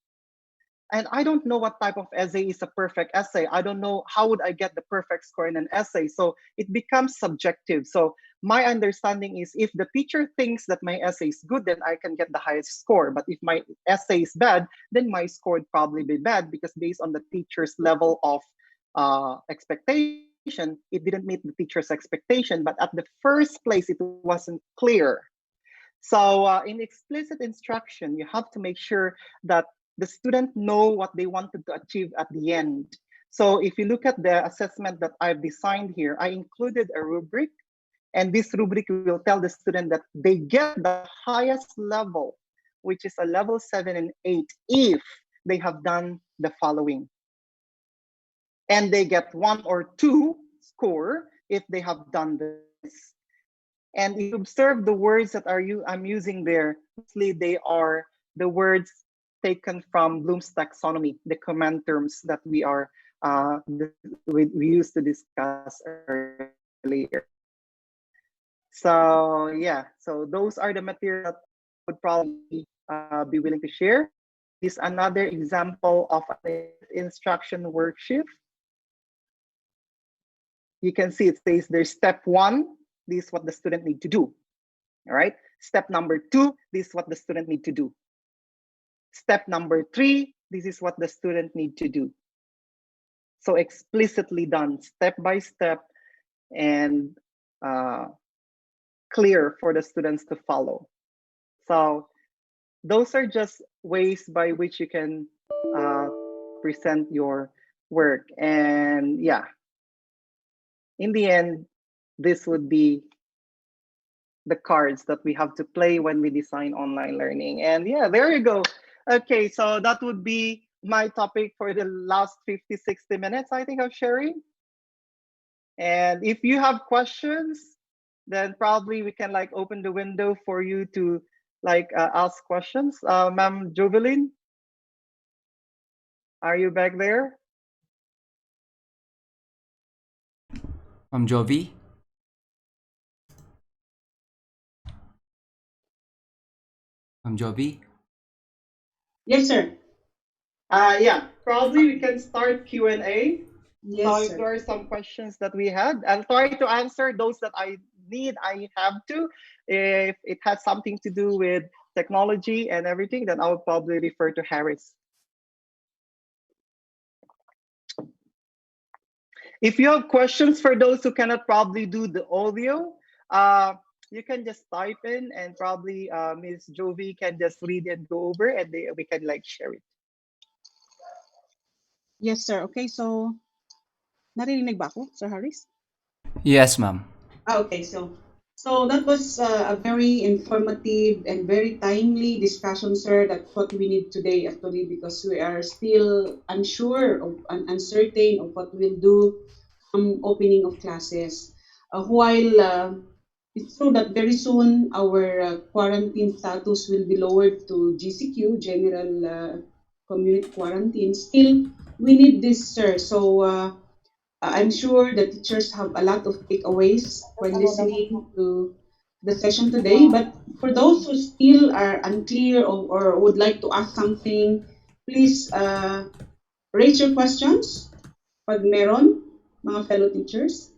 And I don't know what type of essay is a perfect essay. I don't know how would I get the perfect score in an essay. So it becomes subjective. So my understanding is if the teacher thinks that my essay is good, then I can get the highest score. But if my essay is bad, then my score would probably be bad because based on the teacher's level of expectation, it didn't meet the teacher's expectation. But at the first place, it wasn't clear. So in explicit instruction, you have to make sure that the student know what they wanted to achieve at the end. So if you look at the assessment that I've designed here, I included a rubric, and this rubric will tell the student that they get the highest level, which is a level 7 and 8, if they have done the following. And they get 1 or 2 score if they have done this. And if you observe the words that I'm using there, mostly they are the words taken from Bloom's taxonomy, the command terms that we used to discuss earlier. So yeah, so those are the materials that I would probably be willing to share. This is another example of an instruction worksheet. You can see it says there's step 1, this is what the student need to do. All right. Step number 2, this is what the student need to do. Step number 3, this is what the student need to do. So explicitly done, step by step, and clear for the students to follow. So those are just ways by which you can present your work. And yeah, in the end, this would be the cards that we have to play when we design online learning. And yeah, there you go. Okay, so that would be my topic for the last 50, 60 minutes, I think, of sharing. And if you have questions, then probably we can like open the window for you to like ask questions. Ma'am Jovelyn, are you back there? Jovi? Jovi? Yes, sir. Yeah, probably we can start Q&A. Yes, so if sir. there are some questions that we had, I'll try to answer those that I have to. If it has something to do with technology and everything, then I would probably refer to Harris. If you have questions for those who cannot probably do the audio, you can just type in and probably Ms. Jovi can just read and go over and we can like share it. Yes, sir. Okay, so narinig ba ako, Sir Harris? Yes, ma'am. Okay, so that was a very informative and very timely discussion, sir. That's what we need today, actually, because we are still unsure of and uncertain of what we'll do opening of classes. While it's true that very soon our quarantine status will be lowered to GCQ, General Community Quarantine. Still, we need this, sir. So I'm sure the teachers have a lot of takeaways when listening to the session today. But for those who still are unclear or would like to ask something, please raise your questions pag meron, mga fellow teachers.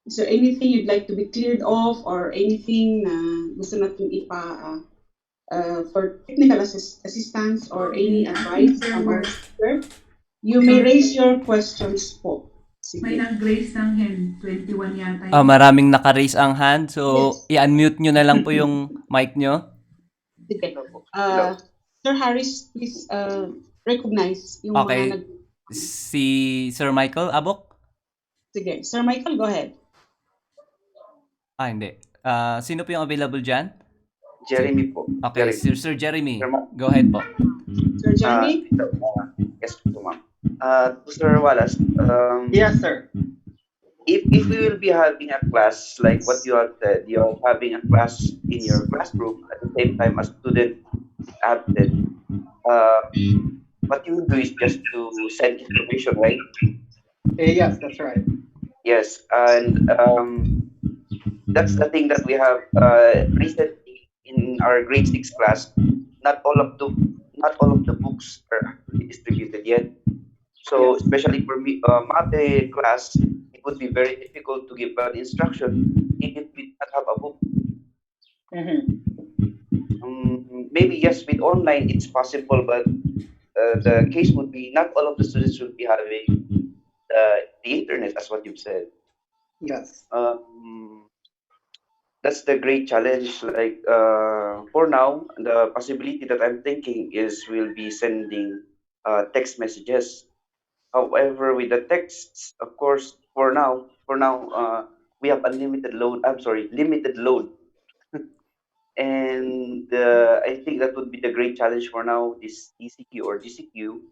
Is there anything you'd like to be cleared off or anything na gusto natin for technical assistance or any advice from our speaker? You may raise your questions po. May Sige. nag-raise ng hand. 21 yata. Maraming naka-raise ang hand. So, Yes. i-unmute nyo na lang po yung mic nyo. Sige. Sir Harris, please recognize yung Okay. mga Si Sir Michael Abok? Sige. Sir Michael, go ahead. Hindi. Sino po yung available dyan? Jeremy po. Okay, Jeremy. Sir Jeremy. Go ahead po. Sir Jeremy? Yes po, ma'am. To Sir Wallace, Yes, sir. if we will be having a class like what you have said, you're having a class in your classroom at the same time a student is absent. Uh, what you will do is just to send information, right? Yes, that's right. Yes, and that's the thing that we have recently in our grade six class. Not all of the not all of the books are actually distributed yet. So Yes. especially for me, math class, it would be very difficult to give an instruction if we do not have a book. Mm-hmm. Maybe yes, with online it's possible, but the case would be not all of the students will be having the internet, as what you've said. Yes. Um, that's the great challenge. Like for now, the possibility that I'm thinking is we'll be sending text messages. However, with the texts, of course, for now, we have unlimited load. I'm sorry, limited load, and I think that would be the great challenge for now. This ECQ or GCQ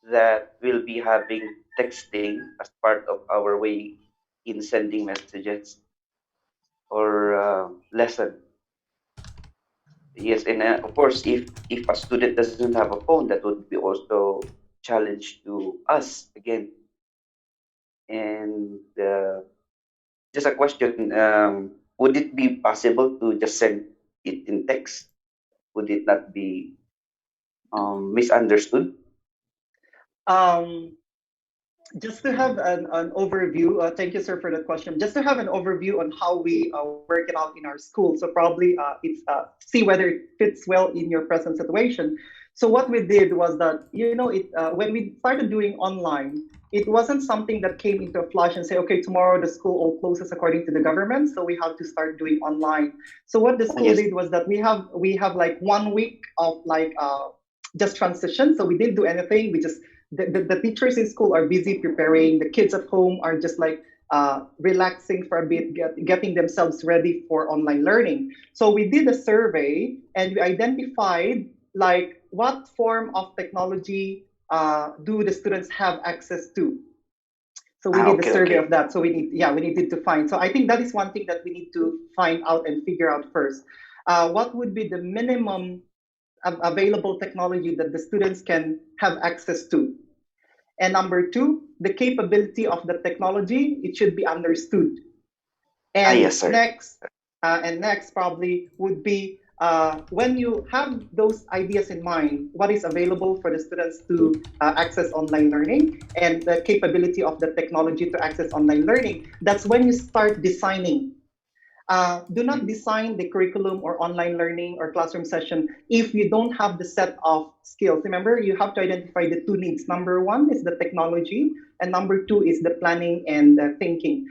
that will be having texting as part of our way in sending messages or lesson. Yes, and of course, if a student doesn't have a phone, that would be also challenge to us again. And just a question: would it be possible to just send it in text? Would it not be misunderstood? Um, just to have an overview, thank you, sir, for that question. Just to have an overview on how we work it out in our school. So probably it's see whether it fits well in your present situation. So what we did was that when we started doing online, it wasn't something that came into a flash and say, okay, tomorrow the school all closes according to the government, so we have to start doing online. So what the school Yes. did was that we have like 1 week of like just transition. So we didn't do anything. We just the teachers in school are busy preparing. The kids at home are just like relaxing for a bit, getting themselves ready for online learning. So we did a survey and we identified like what form of technology do the students have access to. So we did a Okay, survey okay. of that. So we needed to find. So I think that is one thing that we need to find out and figure out first. What would be the minimum available technology that the students can have access to? And number two, the capability of the technology, it should be understood. And Yes, sir. next probably would be when you have those ideas in mind, what is available for the students to access online learning and the capability of the technology to access online learning, that's when you start designing. Do not design the curriculum or online learning or classroom session if you don't have the set of skills. Remember, you have to identify the two needs. Number one is the technology, and number two is the planning and thinking.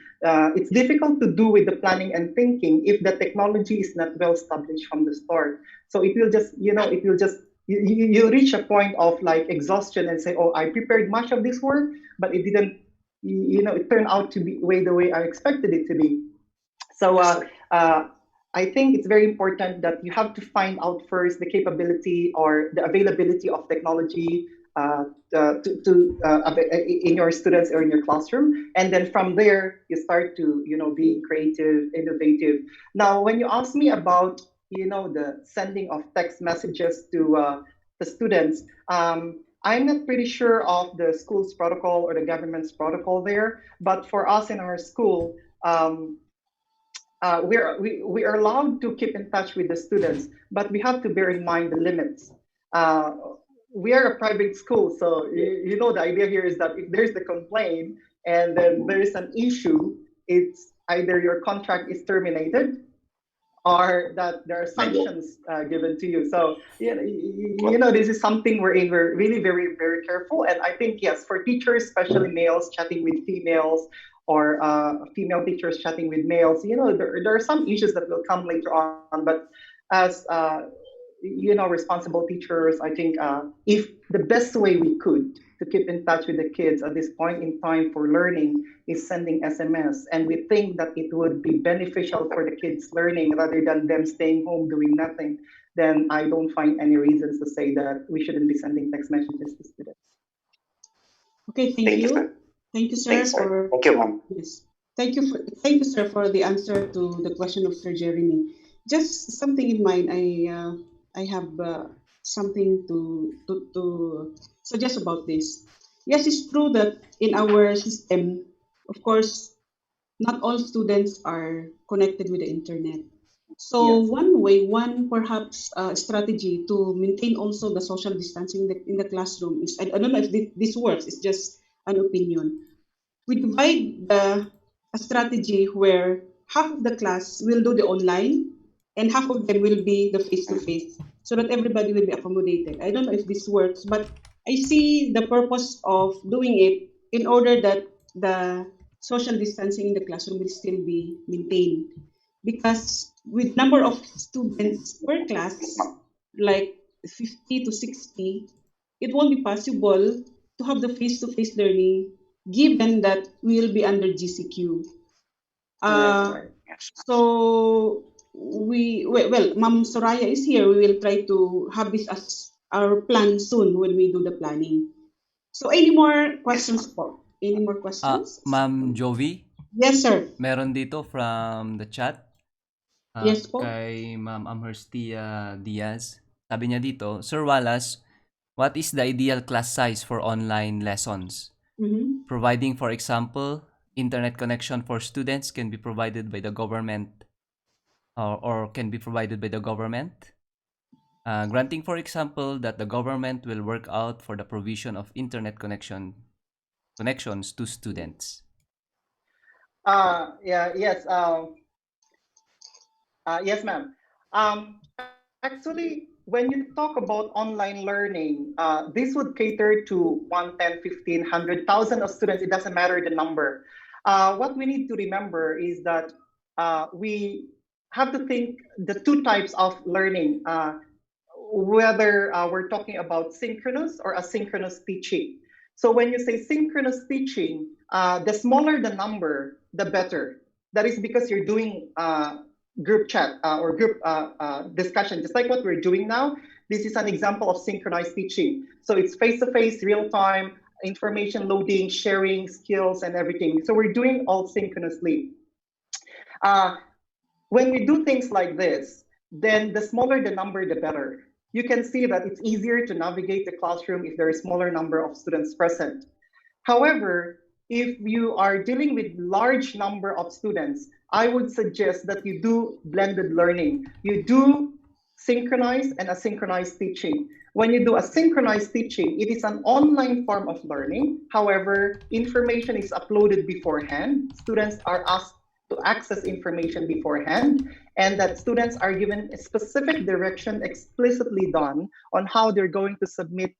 It's difficult to do with the planning and thinking if the technology is not well established from the start. So it will just, you reach a point of like exhaustion and say, oh, I prepared much of this work, but it didn't, it turned out to be the way I expected it to be. So Yes, sir. I think it's very important that you have to find out first the capability or the availability of technology in your students or in your classroom, and then from there you start to be creative, innovative. Now, when you ask me about the sending of text messages to the students, I'm not pretty sure of the school's protocol or the government's protocol there, but for us in our school. We are allowed to keep in touch with the students, but we have to bear in mind the limits. Uh, we are a private school, so the idea here is that if there's the complaint and then there is an issue, it's either your contract is terminated or that there are sanctions given to you. So this is something we're really very very careful. And I think yes, for teachers, especially males chatting with females or female teachers chatting with males, there are some issues that will come later on. But as responsible teachers, I think if the best way we could to keep in touch with the kids at this point in time for learning is sending SMS, and we think that it would be beneficial for the kids learning rather than them staying home doing nothing, then I don't find any reasons to say that we shouldn't be sending text messages to students. Okay, thank Thank you, you. sir. Thank you, sir, Thanks, sir. for Thank you, ma'am. yes. Thank you, sir, for the answer to the question of Sir Jeremy. Just something in mind. I have something to suggest about this. Yes, it's true that in our system, of course, not all students are connected with the internet. So Yes. one way, one perhaps strategy to maintain also the social distancing in the classroom is, I don't know if this works, it's just an opinion. We divide a strategy where half of the class will do the online and half of them will be the face to face so that everybody will be accommodated. I don't know if this works, but I see the purpose of doing it in order that the social distancing in the classroom will still be maintained. Because with number of students per Yes, class, ma'am. like 50 to 60, it won't be possible to have the face-to-face learning given that we'll be under GCQ. Right. Uh, Right. Yes, ma'am. so well, Ma'am Soraya is here. We will try to have this as our plan soon when we do the planning. So any more Yes, questions ma'am. po? Any more questions? Ma'am Jovi, Yes, sir. meron dito from the chat, Yes po. kay Ma'am Amherstia Diaz. Sabi niya dito, Sir Wallace, what is the ideal class size for online lessons? Mhm. Providing, for example, internet connection for students can be provided by the government or can be provided by the government. Granting, for example, that the government will work out for the provision of internet connections to students. Yeah. Yes. Yes, ma'am. Actually, when you talk about online learning, this would cater to 1, 10, 15, 100,000 of students. It doesn't matter the number. What we need to remember is that we have to think the two types of learning, whether we're talking about synchronous or asynchronous teaching. So when you say synchronous teaching, the smaller the number, the better. That is because you're doing group chat or group discussion, just like what we're doing now. This is an example of synchronized teaching. So it's face-to-face, real-time, information loading, sharing skills and everything. So we're doing all synchronously. Uh, when we do things like this, then the smaller the number, the better. You can see that it's easier to navigate the classroom if there is a smaller number of students present. However, if you are dealing with large number of students, I would suggest that you do blended learning. You do synchronized and asynchronized teaching. When you do asynchronized teaching, it is an online form of learning. However, information is uploaded beforehand. Students are asked to access information beforehand, and that students are given a specific direction explicitly done on how they're going to submit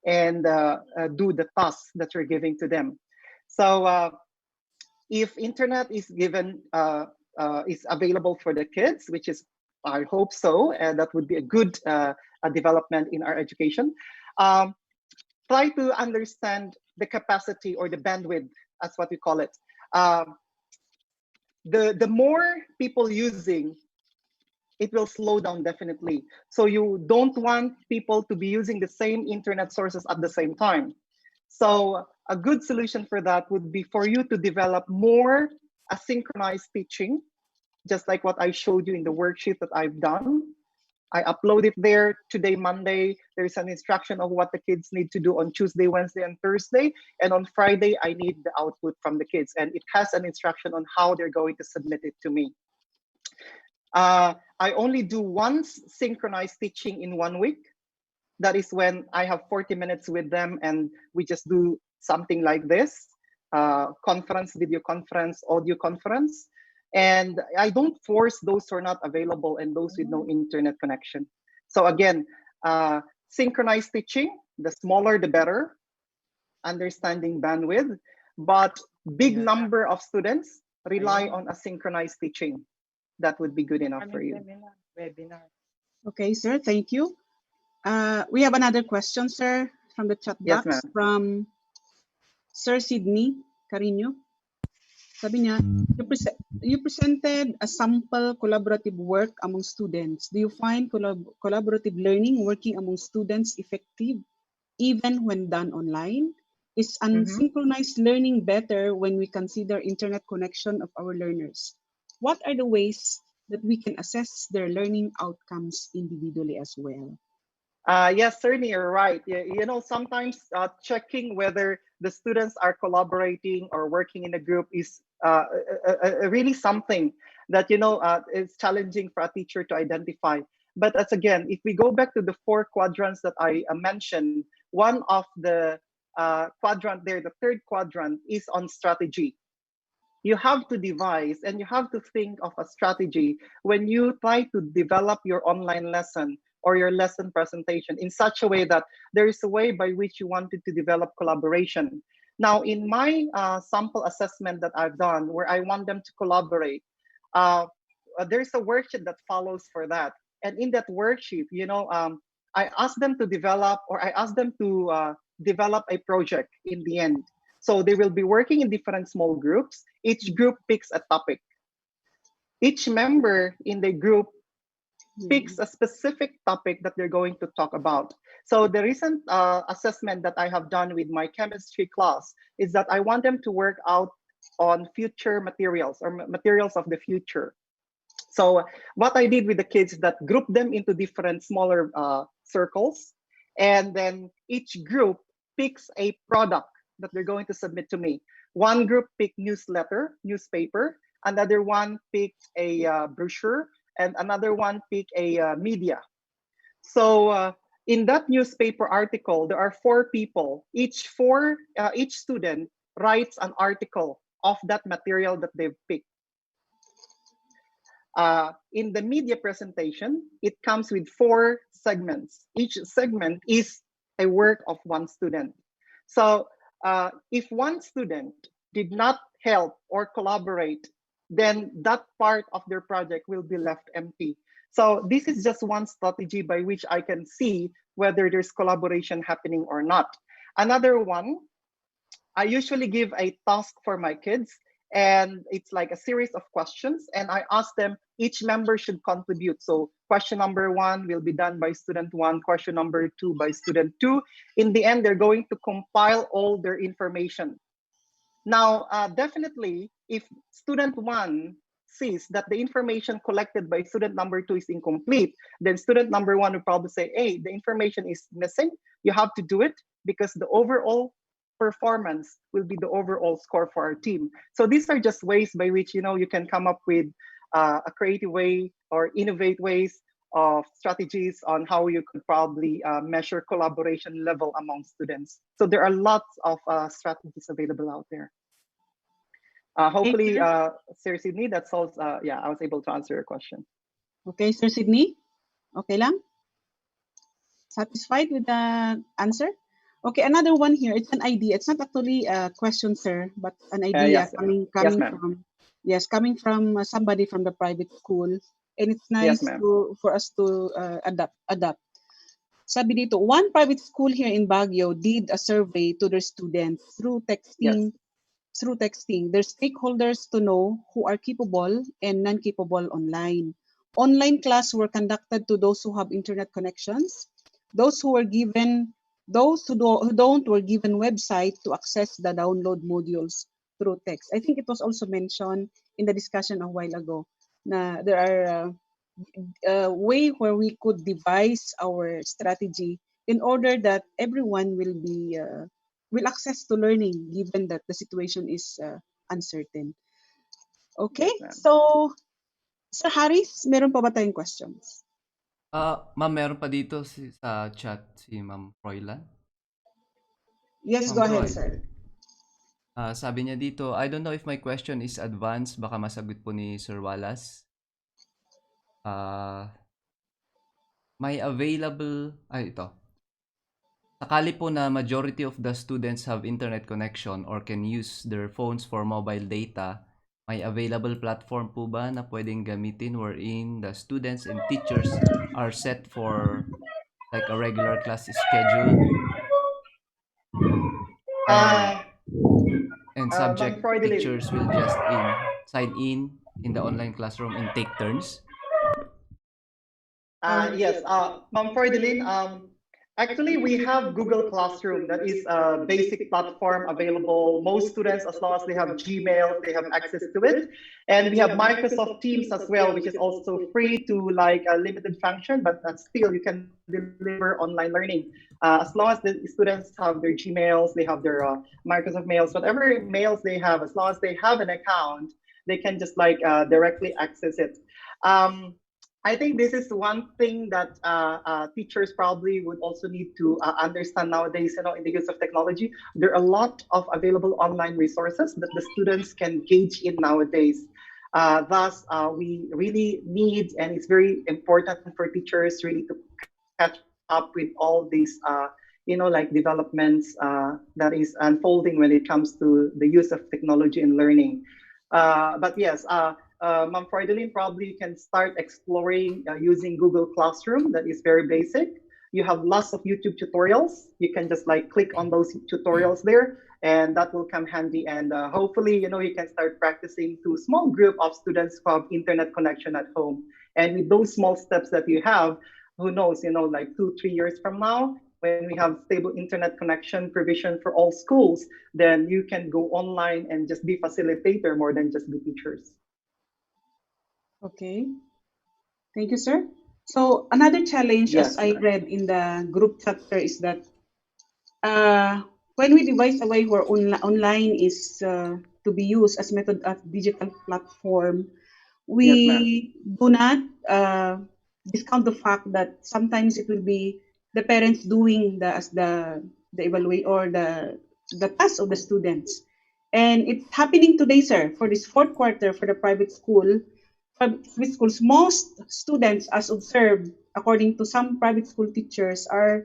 and do the tasks that you're giving to them. So if internet is given is available for the kids, which is I hope so, and that would be a good development in our education. Um, Try to understand the capacity or the bandwidth, that's what we call it. Um, the more people using, it will slow down definitely. So you don't want people to be using the same internet sources at the same time. So a good solution for that would be for you to develop more asynchronized teaching, just like what I showed you in the worksheet that I've done. I upload it there today, Monday. There's an instruction of what the kids need to do on Tuesday, Wednesday, and Thursday. And on Friday, I need the output from the kids. And it has an instruction on how they're going to submit it to me. I only do once synchronized teaching in 1 week. That is when I have 40 minutes with them and we just do something like this, conference, video conference, audio conference. And I don't force those who are not available and those with no internet connection. So again, synchronized teaching, the smaller the better, understanding bandwidth, but big number of students rely on asynchronized teaching. That would be good enough for you. Okay, sir. Thank you. We have another question, sir, from the chat Yes, box ma'am. from Sir Sydney Carino. Sabi niya, you presented a sample collaborative work among students. Do you find collaborative learning working among students effective even when done online? Is unsynchronized learning better when we consider internet connection of our learners? What are the ways that we can assess their learning outcomes individually as well? Yes, certainly you're right. Sometimes checking whether the students are collaborating or working in a group is really something that is challenging for a teacher to identify. But as again, if we go back to the 4 quadrants that I mentioned, one of the quadrant there, the third quadrant, is on strategy. You have to devise and you have to think of a strategy when you try to develop your online lesson or your lesson presentation in such a way that there is a way by which you wanted to develop collaboration. Now, in my sample assessment that I've done, where I want them to collaborate, there's a worksheet that follows for that. And in that worksheet, I ask them to develop, or I ask them to develop a project in the end. So they will be working in different small groups. Each group picks a topic. Each member in the group picks a specific topic that they're going to talk about. So the recent assessment that I have done with my chemistry class is that I want them to work out on future materials or materials of the future. So what I did with the kids is that group them into different smaller circles, and then each group picks a product that they're going to submit to me. One group picked newspaper, another one picked a brochure, and another one picked a media. So in that newspaper article, there are 4 people. Each student writes an article of that material that they've picked. In the media presentation, it comes with 4 segments. Each segment is a work of one student. So if one student did not help or collaborate, then that part of their project will be left empty. So this is just one strategy by which I can see whether there's collaboration happening or not. Another one, I usually give a task for my kids, and it's like a series of questions, and I ask them, each member should contribute. So question number 1 will be done by student 1, question number 2 by student 2. In the end, they're going to compile all their information. Now, definitely, if student 1 sees that the information collected by student number 2 is incomplete, then student number 1 will probably say, hey, the information is missing. You have to do it, because the overall performance will be the overall score for our team. So these are just ways by which you can come up with a creative way or innovate ways of strategies on how you could probably measure collaboration level among students. So there are lots of strategies available out there. Hopefully, Sir Sydney, that solves, I was able to answer your question. Okay, Sir Sydney? Okay lang? Satisfied with the answer? Okay, another one here. It's an idea. It's not actually a question, sir, but an idea Yes. coming from somebody from the private school, and it's nice for us to adapt. Sabi dito, one private school here in Baguio did a survey to their students through texting. Through texting, their stakeholders to know who are capable and non-capable online. Online class were conducted to those who have internet connections. Those who don't were given website to access the download modules through text. I think it was also mentioned in the discussion a while ago na there are a way where we could devise our strategy in order that everyone will access to learning given that the situation is uncertain. Okay, so Sir Harris, meron pa ba tayong questions? Ma'am, meron pa dito sa chat si Ma'am Froilan. Yes, Ma'am go ahead, Froy. sir. Sabi niya dito, I don't know if my question is advanced, baka masagot po ni Sir Wallace. May available, ito. Sakali po na majority of the students have internet connection or can use their phones for mobile data, may available platform po ba na pwedeng gamitin wherein the students and teachers are set for like a regular class schedule? And subject teachers will just sign in the online classroom and take turns? Yes, Ma'am Freudelin, Actually, we have Google Classroom. That is a basic platform available. Most students, as long as they have Gmail, they have access to it. And we have Microsoft Teams as well, which is also free to like a limited function, but still you can deliver online learning. As long as the students have their Gmails, they have their Microsoft mails, whatever mails they have, as long as they have an account, they can just like directly access it. Um, I think this is one thing that teachers probably would also need to understand nowadays, in the use of technology. There are a lot of available online resources that the students can gauge in nowadays. Thus, we really need, and it's very important for teachers really to catch up with all these, like developments that is unfolding when it comes to the use of technology in learning. But yes, Ma'am Freudelin, probably you can start exploring using Google Classroom. That is very basic. You have lots of YouTube tutorials. You can just like click on those tutorials there, and that will come handy. And hopefully, you can start practicing to a small group of students who have internet connection at home. And with those small steps that you have, who knows, like 2, 3 years from now, when we have stable internet connection provision for all schools, then you can go online and just be facilitator more than just be teachers. Okay. Thank you, sir. So another challenge, as Yes. I read in the group chapter, is that when we devise a way where online is to be used as method of digital platform, Yes, ma'am. we do not discount the fact that sometimes it will be the parents doing the evaluate or the task of the students, and it's happening today, sir, for this fourth quarter for the private schools. Most students, as observed according to some private school teachers, are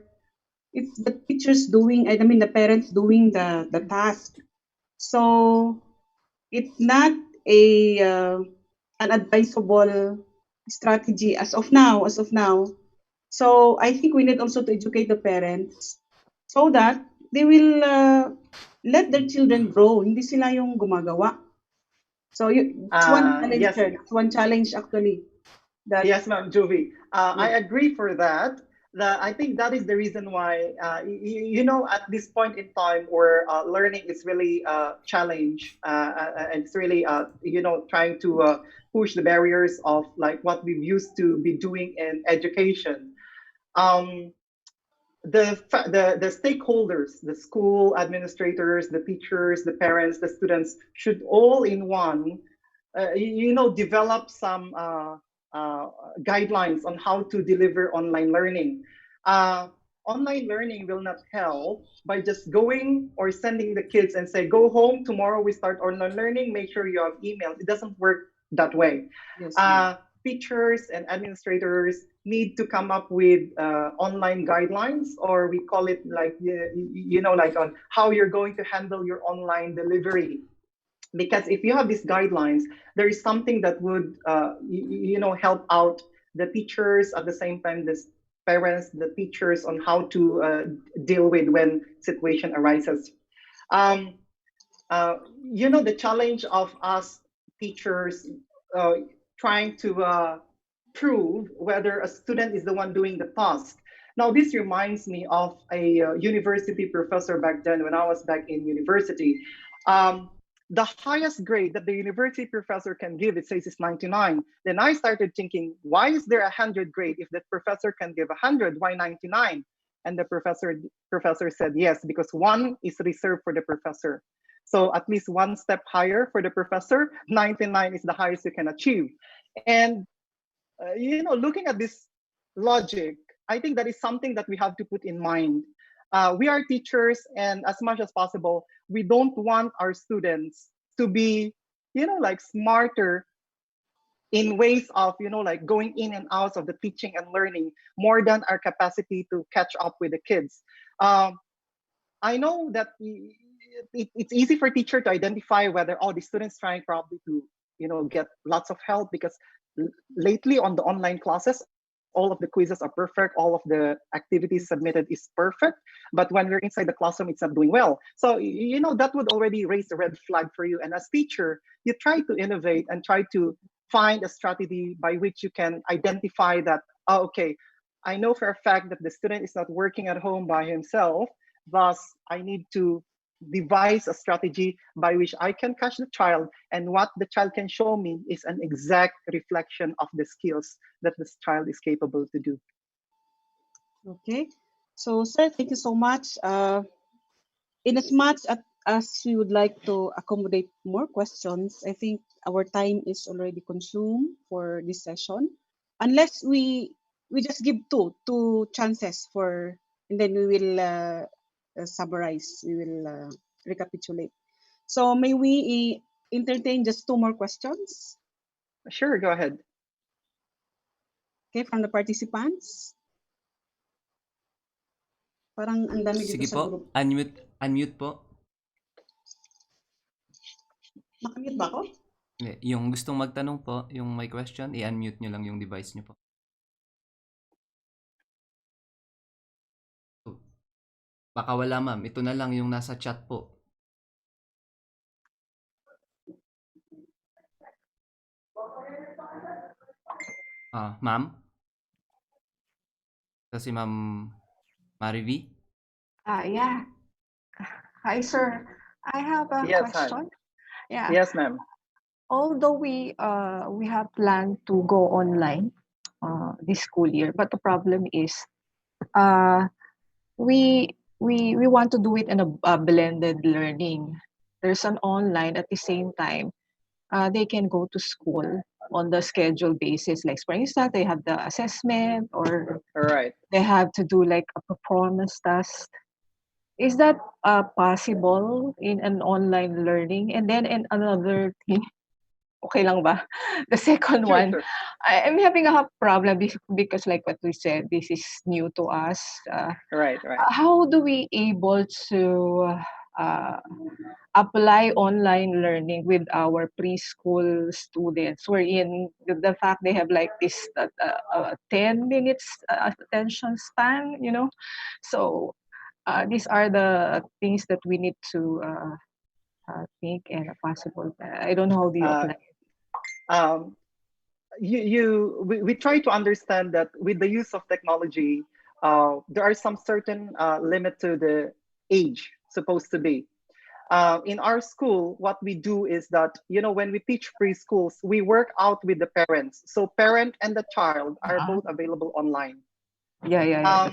it's the teachers doing, I mean the parents doing the task. So it's not a an advisable strategy as of now. So I think we need also to educate the parents so that they will let their children grow. Hindi sila yung gumagawa. So it's one challenge, Yes, sir. It's one challenge actually. That yes, ma'am, Jovi. I yeah. agree for that. I think that is the reason why, at this point in time where learning is really a challenge, and it's really, trying to push the barriers of like what we used to be doing in education. Um, the stakeholders, the school administrators, the teachers, the parents, the students should all in one, develop some uh, guidelines on how to deliver online learning. Uh, Online learning will not help by just going or sending the kids and say, go home, tomorrow we start online learning, make sure you have email. It doesn't work that way. Yes. Teachers and administrators need to come up with online guidelines, or we call it like, like on how you're going to handle your online delivery. Because if you have these guidelines, there is something that would help out the teachers, at the same time the parents, the teachers, on how to deal with when situation arises. um, the challenge of us teachers uh, trying to prove whether a student is the one doing the task. Now, this reminds me of a university professor back then when I was back in university. Um, the highest grade that the university professor can give, it says, is 99. Then I started thinking, why is there 100 grade? If the professor can give 100, why 99? And the professor said, yes, because one is reserved for the professor. So at least one step higher for the professor, 99 is the highest you can achieve. And looking at this logic, I think that is something that we have to put in mind. We are teachers, and as much as possible, we don't want our students to be, like smarter in ways of, like going in and out of the teaching and learning more than our capacity to catch up with the kids. I know that it's easy for a teacher to identify whether, the student's trying probably to, get lots of help, because lately on the online classes, all of the quizzes are perfect, all of the activities submitted is perfect. But when we're inside the classroom, it's not doing well. So, that would already raise a red flag for you. And as teacher, you try to innovate and try to find a strategy by which you can identify that, okay, I know for a fact that the student is not working at home by himself. Thus, I need to devise a strategy by which I can catch the child, and what the child can show me is an exact reflection of the skills that this child is capable to do. Okay. So, sir, thank you so much. In as much as we would like to accommodate more questions, I think our time is already consumed for this session. Unless we just give two chances for, and then we will summarize. We will recapitulate. So may we entertain just two more questions? Sure, go ahead. Okay, from the participants. Parang ang dami dito Sige sa po, group. unmute po. Nakamute ba ako? Yung gustong magtanong po, yung may question, i-unmute nyo lang yung device nyo po. Baka wala ma'am, ito na lang yung nasa chat po. Ma'am? Kasi ma'am Marivi? Yeah. Hi, sir. I have a Yes, question. Yeah. Yes, ma'am. Although we have planned to go online this school year, but the problem is we want to do it in a blended learning. There's an online at the same time. They can go to school on the schedule basis. Like for instance, they have the assessment or All right. they have to do like a performance test. Is that possible in an online learning? And then in another thing, okay lang ba? The second Sure, one, sure. I'm having a problem because like what we said, this is new to us. Right. How do we able to apply online learning with our preschool students? Wherein the fact they have like this 10 minutes attention span, you know? So these are the things that we need to think and possible. I don't know how do you apply. We try to understand that with the use of technology, there are some certain limit to the age supposed to be. In our school, what we do is that, when we teach preschools, we work out with the parents. So parent and the child are both available online. Yeah.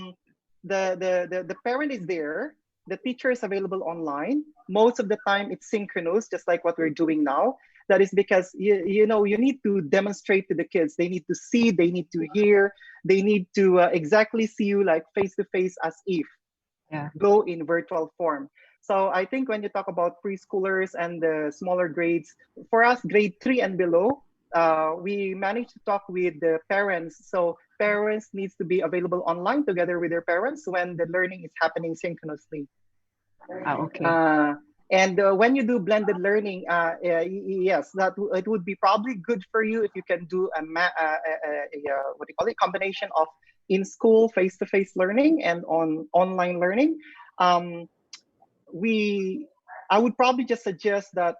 The parent is there, the teacher is available online. Most of the time it's synchronous, just like what we're doing now. That is because you need to demonstrate to the kids. They need to see, they need to hear, they need to exactly see you like face to face, as if go in virtual form. So I think when you talk about preschoolers and the smaller grades, for us grade 3 and below, we managed to talk with the parents. So parents needs to be available online together with their parents when the learning is happening synchronously. Okay. And when you do blended learning, yes, that it would be probably good for you if you can do a combination of in-school face-to-face learning and online learning. I would probably just suggest that,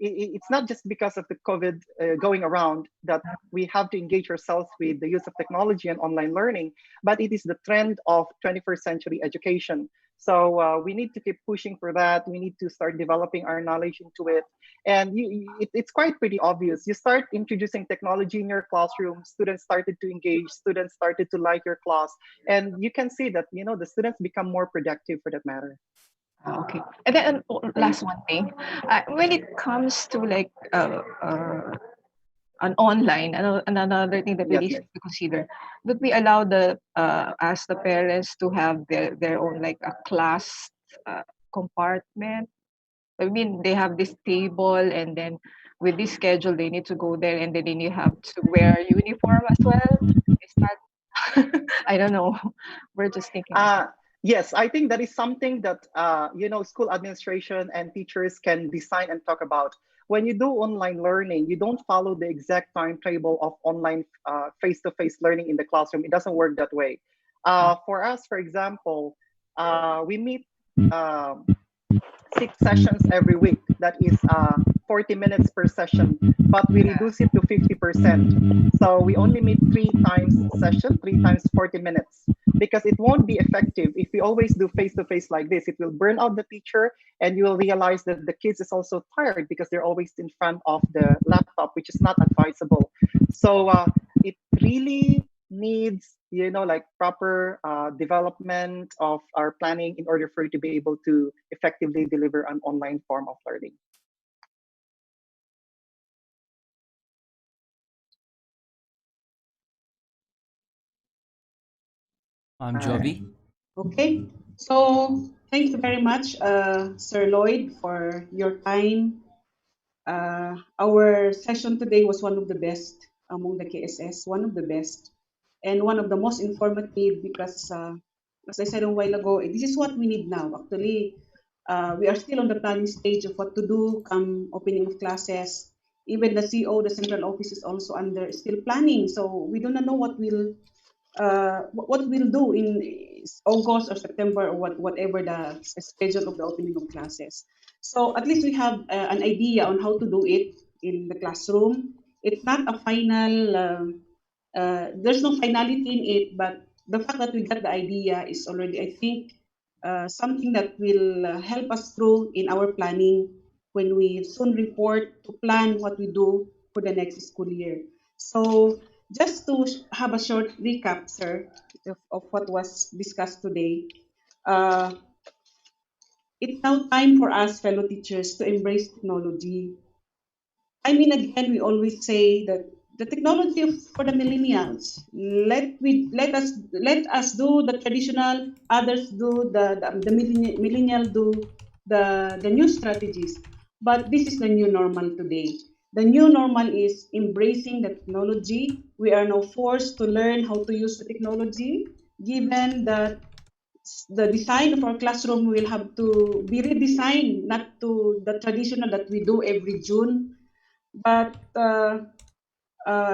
it's not just because of the COVID going around that we have to engage ourselves with the use of technology and online learning, but it is the trend of 21st century education. So we need to keep pushing for that. We need to start developing our knowledge into it. And it's quite pretty obvious. You start introducing technology in your classroom, students started to engage, students started to like your class. And you can see that, the students become more productive for that matter. Okay. And then last one thing, when it comes to like an online, another thing that we need to consider, that we allow as the parents to have their own like a class compartment. I mean, they have this table, and then with this schedule, they need to go there, and then they have to wear uniform as well. Is that I don't know. We're just thinking. Yes, I think that is something that school administration and teachers can design and talk about. When you do online learning, you don't follow the exact timetable of online face-to-face learning in the classroom. It doesn't work that way. For us, for example, we meet 6 sessions every week. That is 40 minutes per session, but we reduce it to 50%. So we only meet 3 times 40 minutes, because it won't be effective if we always do face-to-face like this. It will burn out the teacher, and you will realize that the kids is also tired because they're always in front of the laptop, which is not advisable. So it really needs, like proper development of our planning in order for you to be able to effectively deliver an online form of learning. Jovi. Okay, so thank you very much, Sir Lloyd, for your time. Our session today was one of the best among the KSS, one of the best, and one of the most informative because, as I said a while ago, this is what we need now. Actually, we are still on the planning stage of what to do come opening of classes. Even the CO, the central office, is also under still planning. So we do not know what we'll do in August or September or whatever the schedule of the opening of classes. So at least we have an idea on how to do it in the classroom. It's not a final, there's no finality in it, but the fact that we got the idea is already, I think, something that will help us through in our planning when we soon report to plan what we do for the next school year. So just to have a short recap, sir, of what was discussed today, uh, it's now time for us, fellow teachers, to embrace technology. I mean, again, we always say that the technology for the millennials. Let us do the traditional. Others do the millennial do the new strategies. But this is the new normal today. The new normal is embracing the technology. We are now forced to learn how to use the technology, given that the design of our classroom will have to be redesigned, not to the traditional that we do every June, but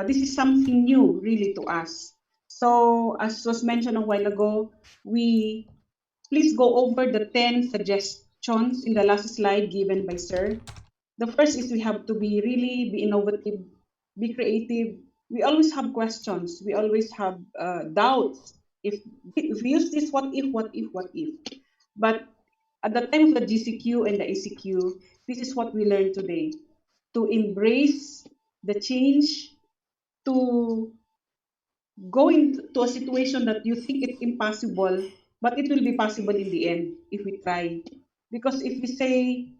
this is something new really to us. So as was mentioned a while ago, we please go over the 10 suggestions in the last slide given by Sir. The first is we have to be innovative, be creative. We always have questions. We always have doubts. If we use this, what if, what if, what if? But at the time of the GCQ and the ACQ, this is what we learned today: to embrace the change, to go into a situation that you think it's impossible, but it will be possible in the end if we try. Because if we say,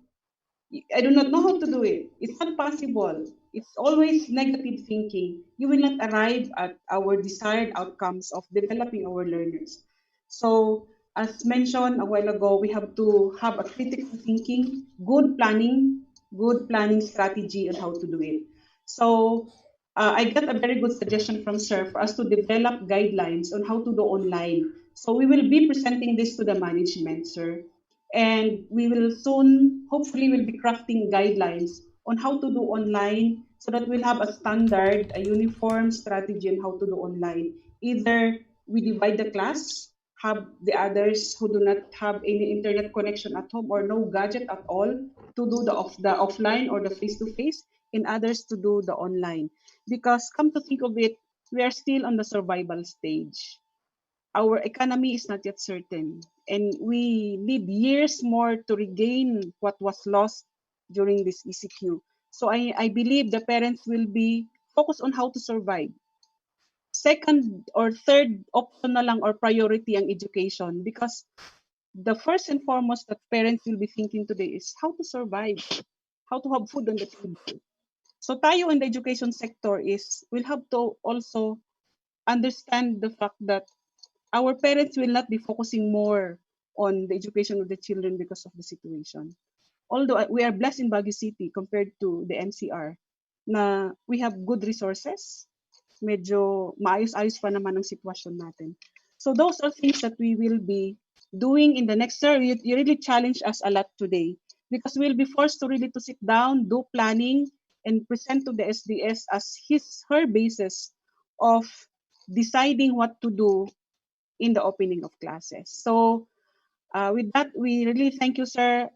I do not know how to do it, it's not possible, it's always negative thinking, you will not arrive at our desired outcomes of developing our learners. So, as mentioned a while ago, we have to have a critical thinking, good planning strategy on how to do it. So, I got a very good suggestion from Sir for us to develop guidelines on how to do online. So we will be presenting this to the management, Sir. And we will soon, hopefully, will be crafting guidelines on how to do online so that we'll have a standard, a uniform strategy on how to do online. Either we divide the class, have the others who do not have any internet connection at home or no gadget at all to do the offline or the face-to-face, and others to do the online. Because come to think of it, we are still on the survival stage. Our economy is not yet certain, and we need years more to regain what was lost during this ECQ. So I believe the parents will be focused on how to survive. Second or third option na lang or priority ang education, because the first and foremost that parents will be thinking today is how to survive, how to have food on the table. So tayo in the education sector is we'll have to also understand the fact that our parents will not be focusing more on the education of the children because of the situation. Although we are blessed in Baguio City compared to the NCR, na we have good resources, medyo maayos-ayos pa naman ang sitwasyon natin. So those are things that we will be doing in the next year. You really challenge us a lot today because we'll be forced to really to sit down, do planning, and present to the SDS as her basis of deciding what to do in the opening of classes. So with that, we really thank you, sir.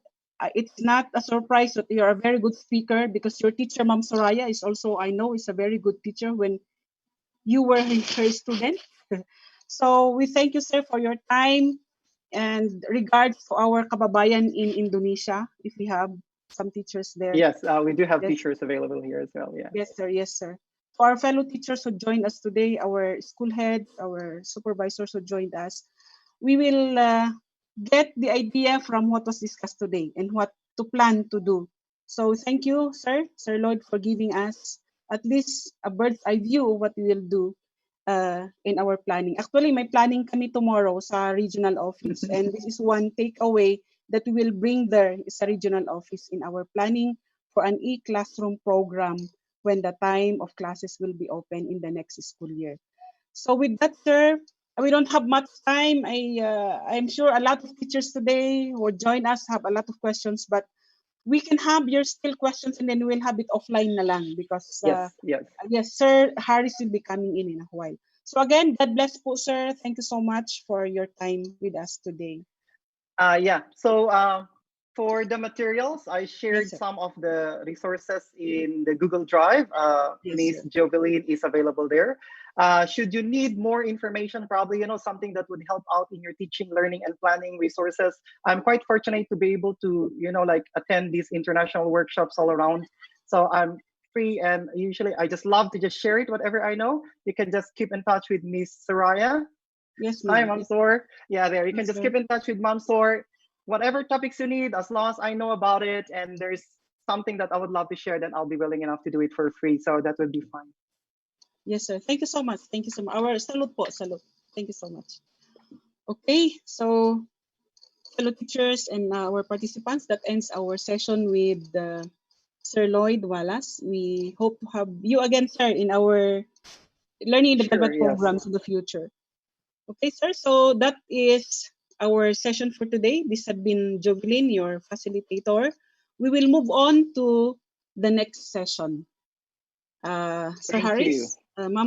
it's not a surprise that you're a very good speaker because your teacher, Ma'am Soraya, is also, I know, is a very good teacher when you were her student. So we thank you, sir, for your time and regards to our kababayan in Indonesia, if we have some teachers there. Yes, we do have Yes. teachers available here as well. Yeah. Yes, sir. Yes, sir. To our fellow teachers who joined us today, our school heads, our supervisors who joined us, we will get the idea from what was discussed today and what to plan to do. So thank you, Sir Lloyd, for giving us at least a bird's eye view of what we will do in our planning. Actually, may planning kami tomorrow sa regional office, and this is one takeaway that we will bring there sa regional office in our planning for an e-classroom program when the time of classes will be open in the next school year. So with that, sir, we don't have much time. I'm sure a lot of teachers today who join us have a lot of questions, but we can have your still questions and then we'll have it offline na lang because yes, Sir Harris will be coming in a while. So again, God bless po, sir. Thank you so much for your time with us today. Yeah. So for the materials, I shared Yes, sir. some of the resources in the Google Drive. Yes, Miss sir. Jovelyn is available there. Should you need more information, probably something that would help out in your teaching, learning, and planning resources, I'm quite fortunate to be able to like attend these international workshops all around. So I'm free, and usually I just love to just share it, whatever I know. You can just keep in touch with Miss Soraya. Yes, Hi, ma'am. Ma'am Sor. Yeah, there. You can Yes, just sir. keep in touch with Ma'am Sor. Whatever topics you need, as long as I know about it and there's something that I would love to share, then I'll be willing enough to do it for free. So that would be fine. Yes, sir. Thank you so much. Thank you so much. Our salute po, salute. Thank you so much. Okay, so fellow teachers and our participants, that ends our session with Sir Lloyd Wallace. We hope to have you again, sir, in our learning Sure, development yes. programs in the future. Okay, sir. So that is our session for today. This has been Jovelyn, your facilitator. We will move on to the next session. Sir Thank you. Harris, Ma'am